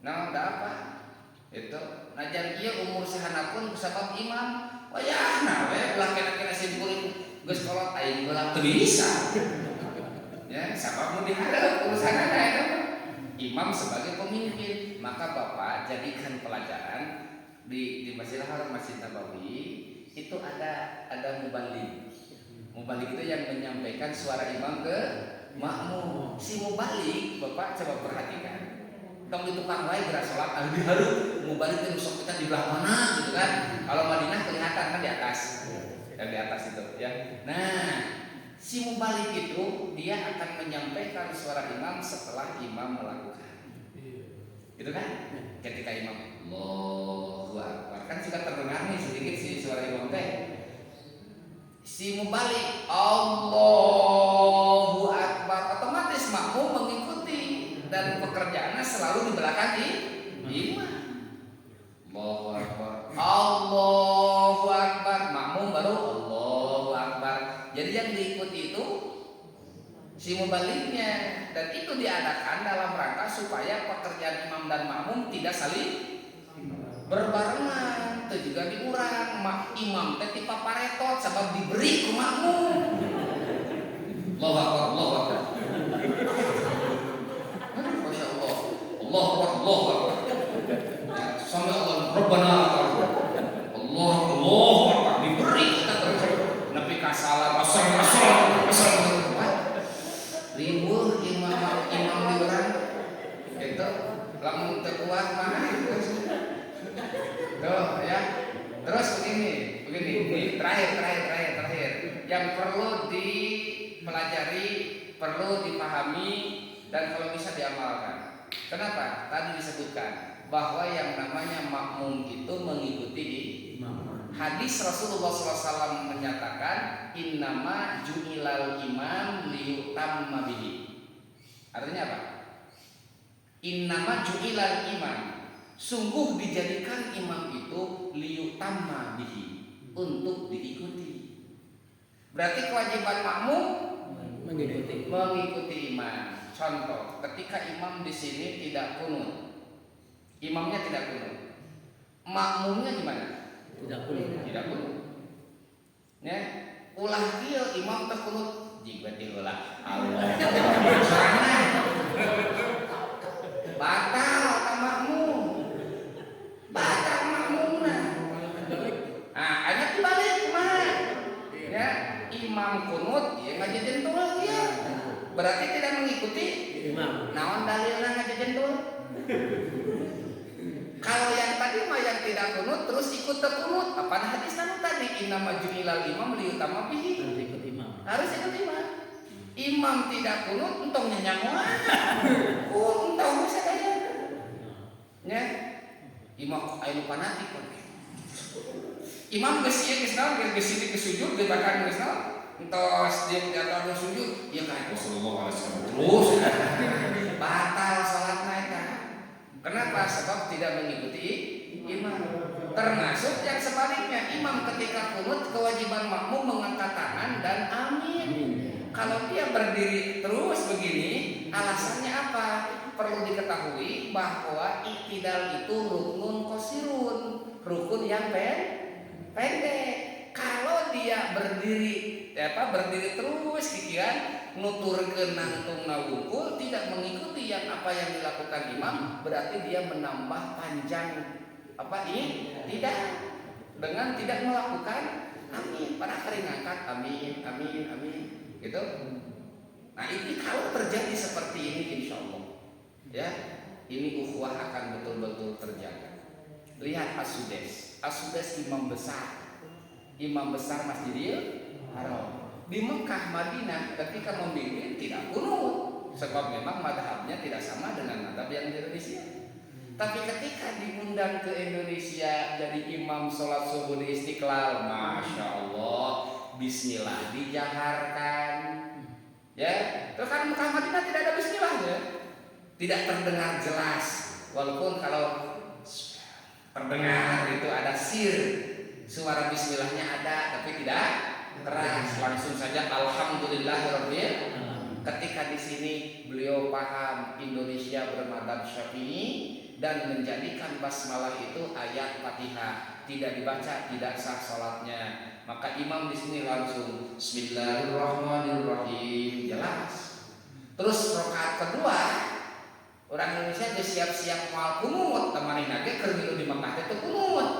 Nah, ada apa? Itu najan ieu umur sahanapun sabab imam. Oh ya, nah we ulah kena simpulin geus kolot aing heula teu bisa. Ya, sabab nu dihareup urusanna eta imam sebagai pemimpin. Maka Bapak jadikan pelajaran di Masjidil Haram, Masjid Nabawi itu ada mubalik. Mubalik itu yang menyampaikan suara imam ke makmum. Si mubalik Bapak coba perhatikan. Tong itu tukang wae gerak salat anu dihareup, mubalik teh sok kita di belah mana gitu kan. Kalau Madinah kelihatan kan di atas. Yang di atas itu ya. Nah, si mubalik itu dia akan menyampaikan suara imam setelah imam melakukan. Gitu kan? Ketika imam Allahu Akbar kan sudah terdengar nih sedikit si suara imam teh. Si mubalik Allahu Akbar, otomatis makmum mengikuti dan pekerjaannya selalu di belakang imam. Allahu Akbar, Allahu Akbar, makmum baru Allahu Akbar. Jadi yang diikuti itu si mubaliknya, dan itu diadakan dalam rangka supaya pekerjaan imam dan makmum tidak saling berbarengan. Itu juga diurang imam teh tipe paretot sebab diberi ke makmum. Allahu Akbar, Allahu Akbar. Masya Allah, Allahu Akbar, Allahu Akbar. Sampai Allah Rabbana Allahu Akbar diberi kita terus. Nabi kasalah asal ribuh imam diurang itu lamun terkuat mah tuh ya. Terus begini ini terakhir yang perlu dipelajari, perlu dipahami, dan kalau bisa diamalkan. Kenapa? Tadi disebutkan bahwa yang namanya makmum itu mengikuti hadis Rasulullah SAW menyatakan innama ju'ilal imam liyutamma bihi. Artinya apa? Innama ju'ilal imam, sungguh dijadikan imam itu liyutamma bihi, untuk diikuti. Berarti kewajiban makmum mengikuti imam. Contoh, ketika imam di sini tidak kunut, imamnya tidak kunut, makmumnya gimana? Tidak kunut. Ya, ulah kieu imam teh kunut jiga diulah Allah. Batal ka makmum. Batal makmumna. Nah, aya dibalik kumaha? Ya, imam kunut ya ngajejen tuluy ya. Berarti tidak mengikuti imam. Naon dalilna ngajejen tuluy? Kalau yang tadi mah yang tidak kunut terus ikut terkunut, apa hadis tadi innama ju'ilal imam liyutama bihi, harus ikut imam. Imam tidak kunut entong nyanyamuan entong bisa kaya ya. Imam ayo fanatik imam geus ieu geus naon geus sini geus sujud geus bahkan geus naon entos dia di atas sujud ya kan Rasulullah terus batal salatna eta. Kenapa? Sebab tidak mengikuti imam. Termasuk yang sebaliknya, imam ketika kunut kewajiban makmum mengangkat tangan dan amin. Kalau dia berdiri terus begini, alasannya apa? Perlu diketahui bahwa iktidal itu rukun qasirun, rukun yang pendek. Kalau dia berdiri terus kikiran nuturkeun nangtungna wungkul tidak mengikuti apa yang dilakukan imam, berarti dia menambah panjang tidak dengan tidak melakukan amin. Pada hari ngangkat amin gitu. Nah ini kalau terjadi seperti ini insya Allah ya, ini ukhuwah akan betul-betul terjaga. Lihat As-Sudais imam besar Masjidil Haram. Di Mekah, Madinah ketika memimpin tidak kunut, sebab memang madhabnya tidak sama dengan madhab yang di Indonesia. Tapi ketika diundang ke Indonesia jadi imam sholat subuh di Istiqlal, Masya Allah, Bismillah dijaharkan. Ya, terus kan Mekah Madinah tidak ada Bismillah ya, tidak terdengar jelas. Walaupun kalau terdengar itu ada suara Bismillahnya ada, tapi tidak keras. Langsung saja Alhamdulillahirobbil. Ketika di sini beliau paham Indonesia bermadzhab Syafi'i dan menjadikan basmalah itu ayat Fatihah, tidak dibaca tidak sah salatnya. Maka imam di sini langsung Bismillahirrahmanirrahim, jelas. Terus rakaat kedua orang Indonesia dia siap-siap mal kunut, temanin lagi keur di Mekah itu kunut.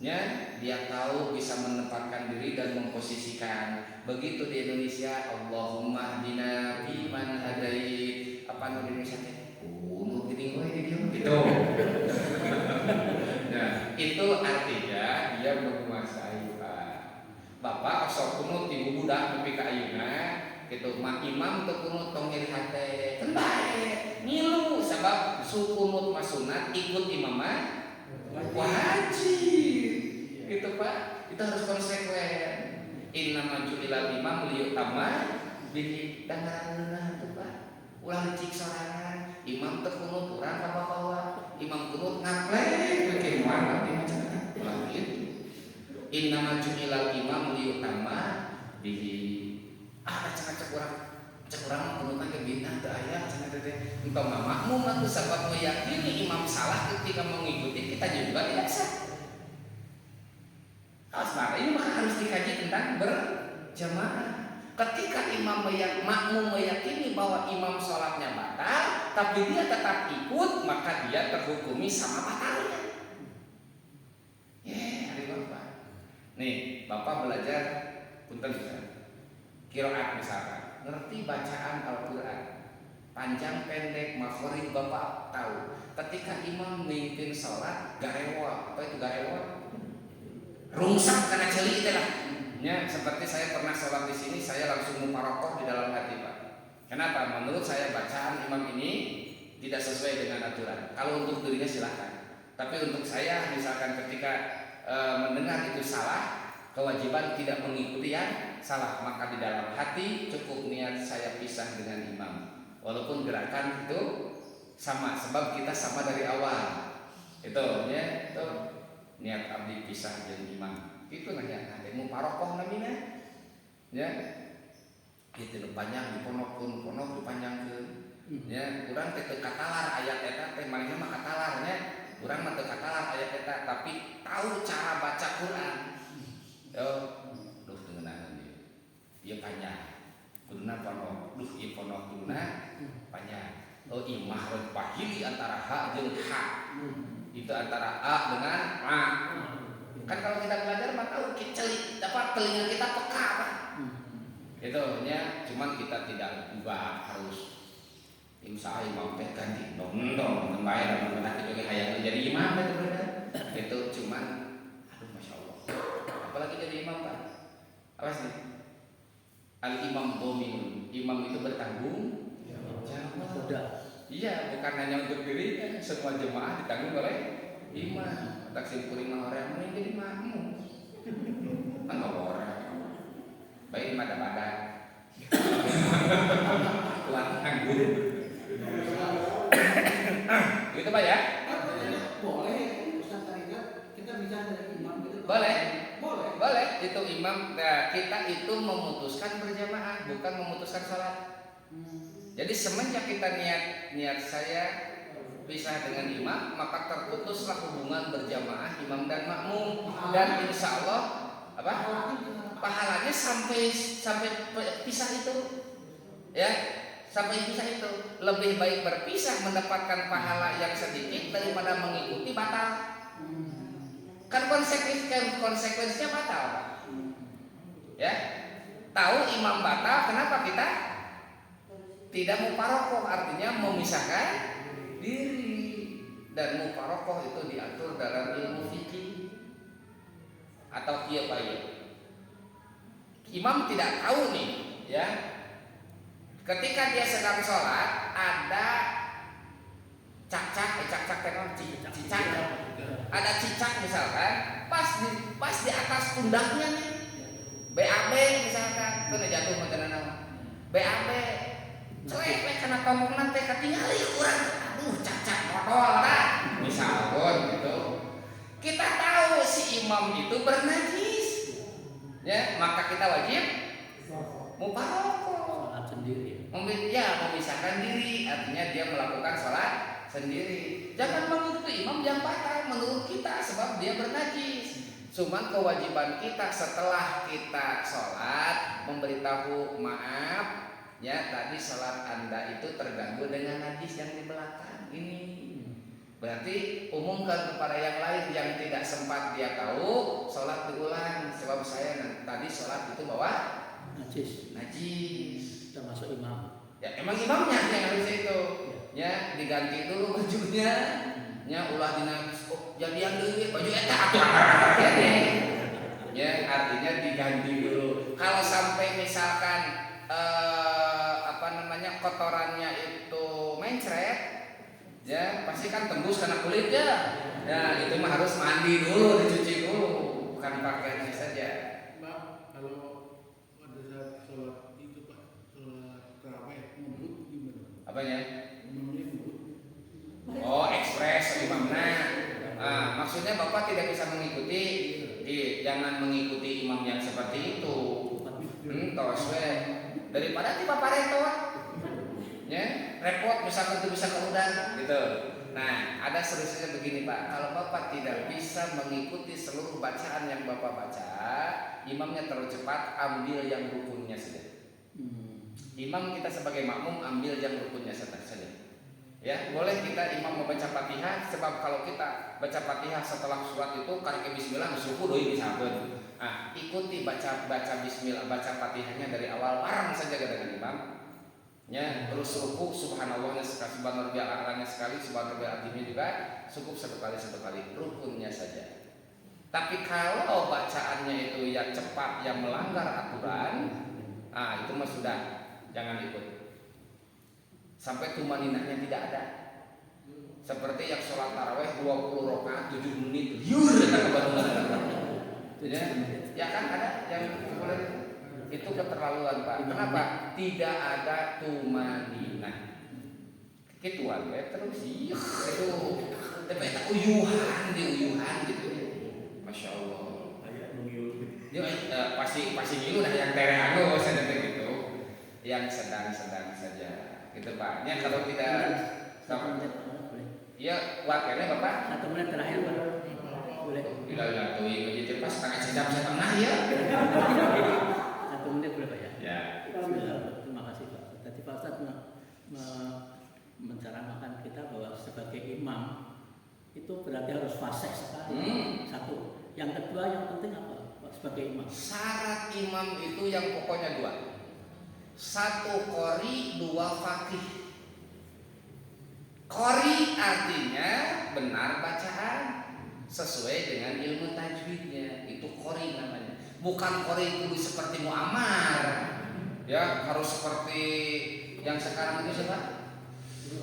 Ya, dia tahu bisa menempatkan diri dan memposisikan. Begitu di Indonesia, Allahumma hdina fiman hadait. Apa di Indonesia teh? Kunut gini gitu. Nah, itu artinya dia menguasai Bapak asal kunut ibu budak nepi ka ayeuna gitu. Mak imam teu kunut tong ngiri hate. Teu bae. Ngilu sabab su kunut mah sunat, ikut imam mah wajib. Gitu Pak, kita harus konsekuen. Innama ju'ilal imam liyutama bihi dangaranna tuh Pak. Ulah cik sorangan, imam teu kunut urang ka bawa, imam kunut ngaplek ke mana di macam ulah kitu. Innama ju'ilal imam liyutama bihi. Cek urang kunutan ke bid'ah teu aya cenah teh. Engkau mah makmum atuh sabab meyakini imam salah ketika mengikuti kita juga tidak sah. Nah, ini maka harus dikaji tentang berjamaah. Ketika makmum meyakini bahwa imam sholatnya batal, tapi dia tetap ikut, maka dia terhukumi sama batalnya. Hari Bapak. Nih, Bapak belajar punten qiraat misalkan, ngerti bacaan Al-Qur'an. Panjang pendek makhrij Bapak tahu. Ketika imam memimpin sholat, garewa, apa itu garewa? Rungsak karena celi itu lah. Ya, seperti saya pernah sholat di sini, saya langsung muparokoh di dalam hati Pak. Kenapa? Menurut saya bacaan imam ini tidak sesuai dengan aturan. Kalau untuk dirinya silahkan. Tapi untuk saya, misalkan ketika mendengar itu salah, kewajiban tidak mengikuti yang salah, maka di dalam hati cukup niat saya pisah dengan imam. Walaupun gerakan itu sama, sebab kita sama dari awal. Itu, ya, itu. Niat abdi pisah jeung imam itu nanya ade muparokoh namina ya kitu nu panjang diponok dipanjangkeun ya urang teh teu katalar ayat eta teh manehna mah katalar nya urang mah teu katalar ayat eta tapi tahu cara baca Quran yo duh teu ngeunaheun ieu panjang kuduna ponok ieu ponok kuduna panjang imah rek pahili antara ha jeung ha. Itu antara A dengan A. Kan kalau kita belajar mah tahu telinga kita peka Pak. Itu nya cuman kita tidak ubah harus imsa imam teh ganti dong bae lamun kita itu hayang jadi imam itu bener. Itu cuman aduh Masya Allah. Apalagi jadi imam Pak. Apa sih? Al imam domin. Imam itu bertanggung jawab. Iya, bukan hanya untuk dirinya, semua jemaah ditanggung oleh imam. Taksim kurima orang yang jadi makmum. Kan orang. Baik mada-mada. Tuan tanggung. Gitu Pak ya? Boleh, Ustaz Tarikat, kita bisa dari imam gitu. Boleh. Itu imam. Nah, kita itu memutuskan berjamaah, bukan memutuskan sholat. Jadi semenjak kita niat saya pisah dengan imam, maka terputuslah hubungan berjamaah imam dan makmum. Dan insya Allah pahalanya sampai pisah itu Ya, sampai bisa itu. Lebih baik berpisah mendapatkan pahala yang sedikit daripada mengikuti batal. Kan konsekuensinya batal, Pak. Ya, tahu imam batal, kenapa kita tidak muparokoh? Artinya memisahkan diri. Dan muparokoh itu diatur dalam ilmu fikih atau kieu bae. Imam tidak tahu nih, ya. Ketika dia sedang sholat, ada cicak ada cicak misalkan, pas di atas pundaknya nih, BAB misalkan, itu jatuh macam BAB, celek karena kamu nanti ketinggali kurang, aduh cacak modal kan, misalkan gitu. Kita tahu si imam itu bernajis, ya maka kita wajib muparokoh. Sholat sendiri. Memisahkan diri, artinya dia melakukan sholat sendiri. Jangan mengikuti imam yang batal menurut kita sebab dia bernajis. Cuman kewajiban kita setelah kita sholat memberitahu maaf, ya tadi sholat Anda itu terganggu dengan najis yang di belakang ini. Berarti umumkan kepada yang lain yang tidak sempat dia tahu, sholat diulang sebab saya tadi sholat itu bawa najis. Termasuk imam. Ya emang imamnya yang harus itu. Ya diganti dulu bajunya. Ya ulah dina jadian deui baju eta atuh. Ya artinya diganti dulu. Kalau sampai misalkan kotorannya itu mencret, ya pasti kan tembus kena kulitnya. Ya itu mah harus mandi dulu, dicuci dulu, bukan pakaiannya saja. Pak, kalau pada saat sholat itu Pak, sholat tarawih ngebut gimana? Apanya? Imamnya ngebut. Oh ekspres imamnya. Maksudnya bapak tidak bisa mengikuti, jangan mengikuti imam yang seperti itu. Tos we daripada tiba repot, ya repot misalkan itu bisa kemudahan gitu. Nah ada solusinya begini Pak, kalau bapak tidak bisa mengikuti seluruh bacaan yang bapak baca, imamnya terlalu cepat, ambil yang rukunnya saja. Imam kita sebagai makmum ambil yang rukunnya saja. Ya, boleh kita imam membaca Fatihah, sebab kalau kita baca Fatihah setelah surat itu karek bismillah suku doi misalkan. Nah, ikuti baca bismillah, baca Fatihahnya dari awal bareng saja dengan imam. Ya, terus ruku subhanallahnya sekali, subhanallah a'lanya sekali, subhanallah azimnya juga cukup satu kali rukunnya saja. Tapi kalau bacaannya itu yang cepat, yang melanggar aturan, itu mah sudah jangan ikut. Sampai tumaninahnya tidak ada. Seperti yang sholat taraweh 20 rakaat 7 menit. Ya kan ada yang itu keterlaluan Pak. Kenapa? Tidak ada tumaninah. Kituan ya terus itu tapi itu uyuhan gitu. Masya Allah. Dia pasti ngilu dah yang tereano sedang gitu. Yang sedang saja. Gitu Pak. Ya kalau tidak ya wakilnya Bapak 1 menit terakhir Pak. Boleh. Bila tuh begitu pas setengah setengah ya. 1 menit boleh Pak ya? Ya. Terima kasih Pak. Tadi Pak Ustadz menceramakan kita bahwa sebagai imam itu berarti harus fasih sekali. Satu. Yang kedua yang penting apa Pak sebagai imam? Syarat imam itu yang pokoknya 2. 1 qori, 2 faqih. Qori artinya benar bacaan sesuai dengan ilmu tajwidnya, itu qori namanya. Bukan qori itu seperti mu'ammar, ya harus seperti yang sekarang itu siapa?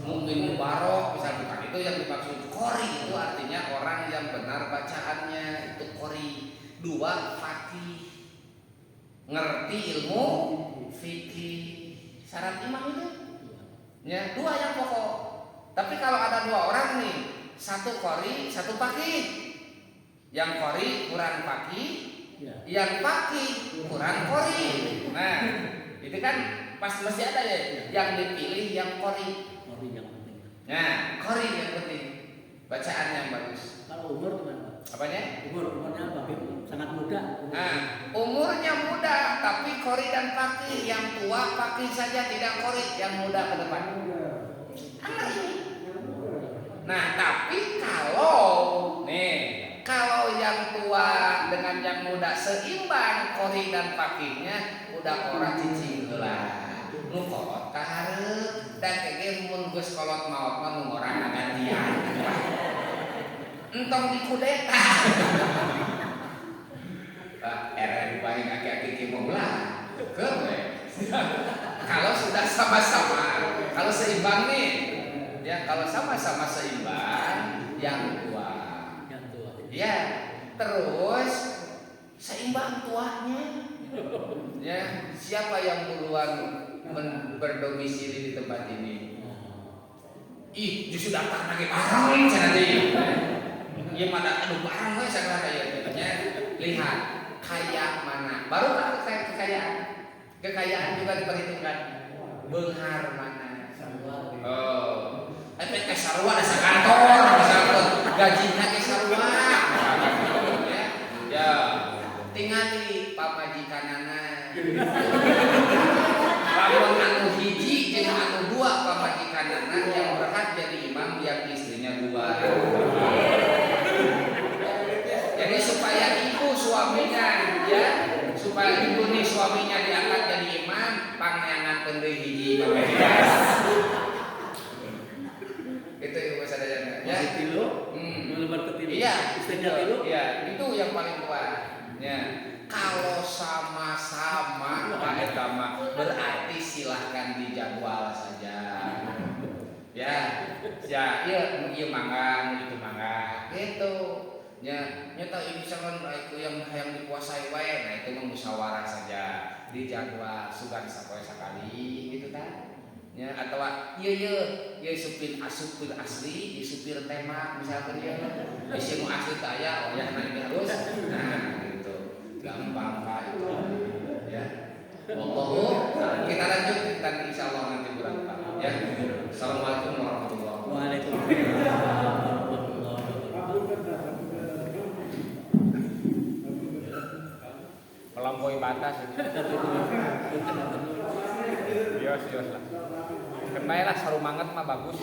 Mungkin mubarok, bisa bukan itu yang dimaksud. Qori itu artinya orang yang benar bacaannya, itu qori. 2 faqih, ngerti ilmu fikih. Syarat imam itu ya 2 yang pokok. Tapi kalau ada 2 orang nih, 1 qori, 1 faqih. Yang qori kurang faqih, yang faqih kurang qori. Nah, itu kan pas mesti ada ya. Yang dipilih yang qori. Qori yang penting. Nah, qori yang penting. Bacaan yang bagus. Kalau umur gimana Pak? Apanya? Umurnya bagi sangat muda. Nah, umurnya muda tapi kori dan fakih, yang tua fakih saja tidak kori, yang muda ke depan. Nah, tapi kalau yang tua dengan yang muda seimbang kori dan fakihnya, udah orang cicing lah. Nu kolot kaharep dan kege mun geus kolot maot mah nu ngorana gantian. Entong dikudeta. Bahin aki-aki mau belah. Kalau sudah sama-sama, kalau seimbang nih, ya kalau sama-sama seimbang, yang tua. Ya, terus seimbang tuanya. Ya, siapa yang duluan berdomisili di tempat ini? Ih, justru datang lagi barang cara dia. Iya mana aduh barang we sagala kaya ya. Lihat kaya mana. Baru kekayaan juga diperhitungkan. Beunghar mana. Oh. Efek sarua ada sakantor misalkan gajina ke sarua. Ya. Tingali pamajikanana. Lamun anu hiji jeung anu dua pamajikanana yang berhak jadi imam yang istrinya dua. Jadi supaya ibu suaminya ya, supaya ibu nih suaminya diangkat jadi imam, pangangan deui hiji pamajikan. Itu ibu sadayana ya. Masih tilu, lebar ke tilu. Iya, istrinya tilu. Iya, itu yang paling kuat. Ya. Kalau sama-sama Pak eta mah berarti silahkan dijadwal saja. Ya, ieu mangga, itu mangga, gitu. Ya, nyata ini sangat itu yang dikuasai wae, nah itu mah musyawarah saja, dijadwal sugan sapoe sakali gitu kan. Ya, atau ieu supir asli, supir tema misalkan ya. Isi nu asli teh aya, oh ya nanti harus. Nah, gitu. Gampang Pak itu. Ya. Wallahu kita lanjut dan insyaallah nanti bulan Pak. Ya. Assalamualaikum warahmatullahi wabarakatuh. Waalaikumsalam. Melampaui batas ini. Bios lah. Kenailah sarumanget mah bagus.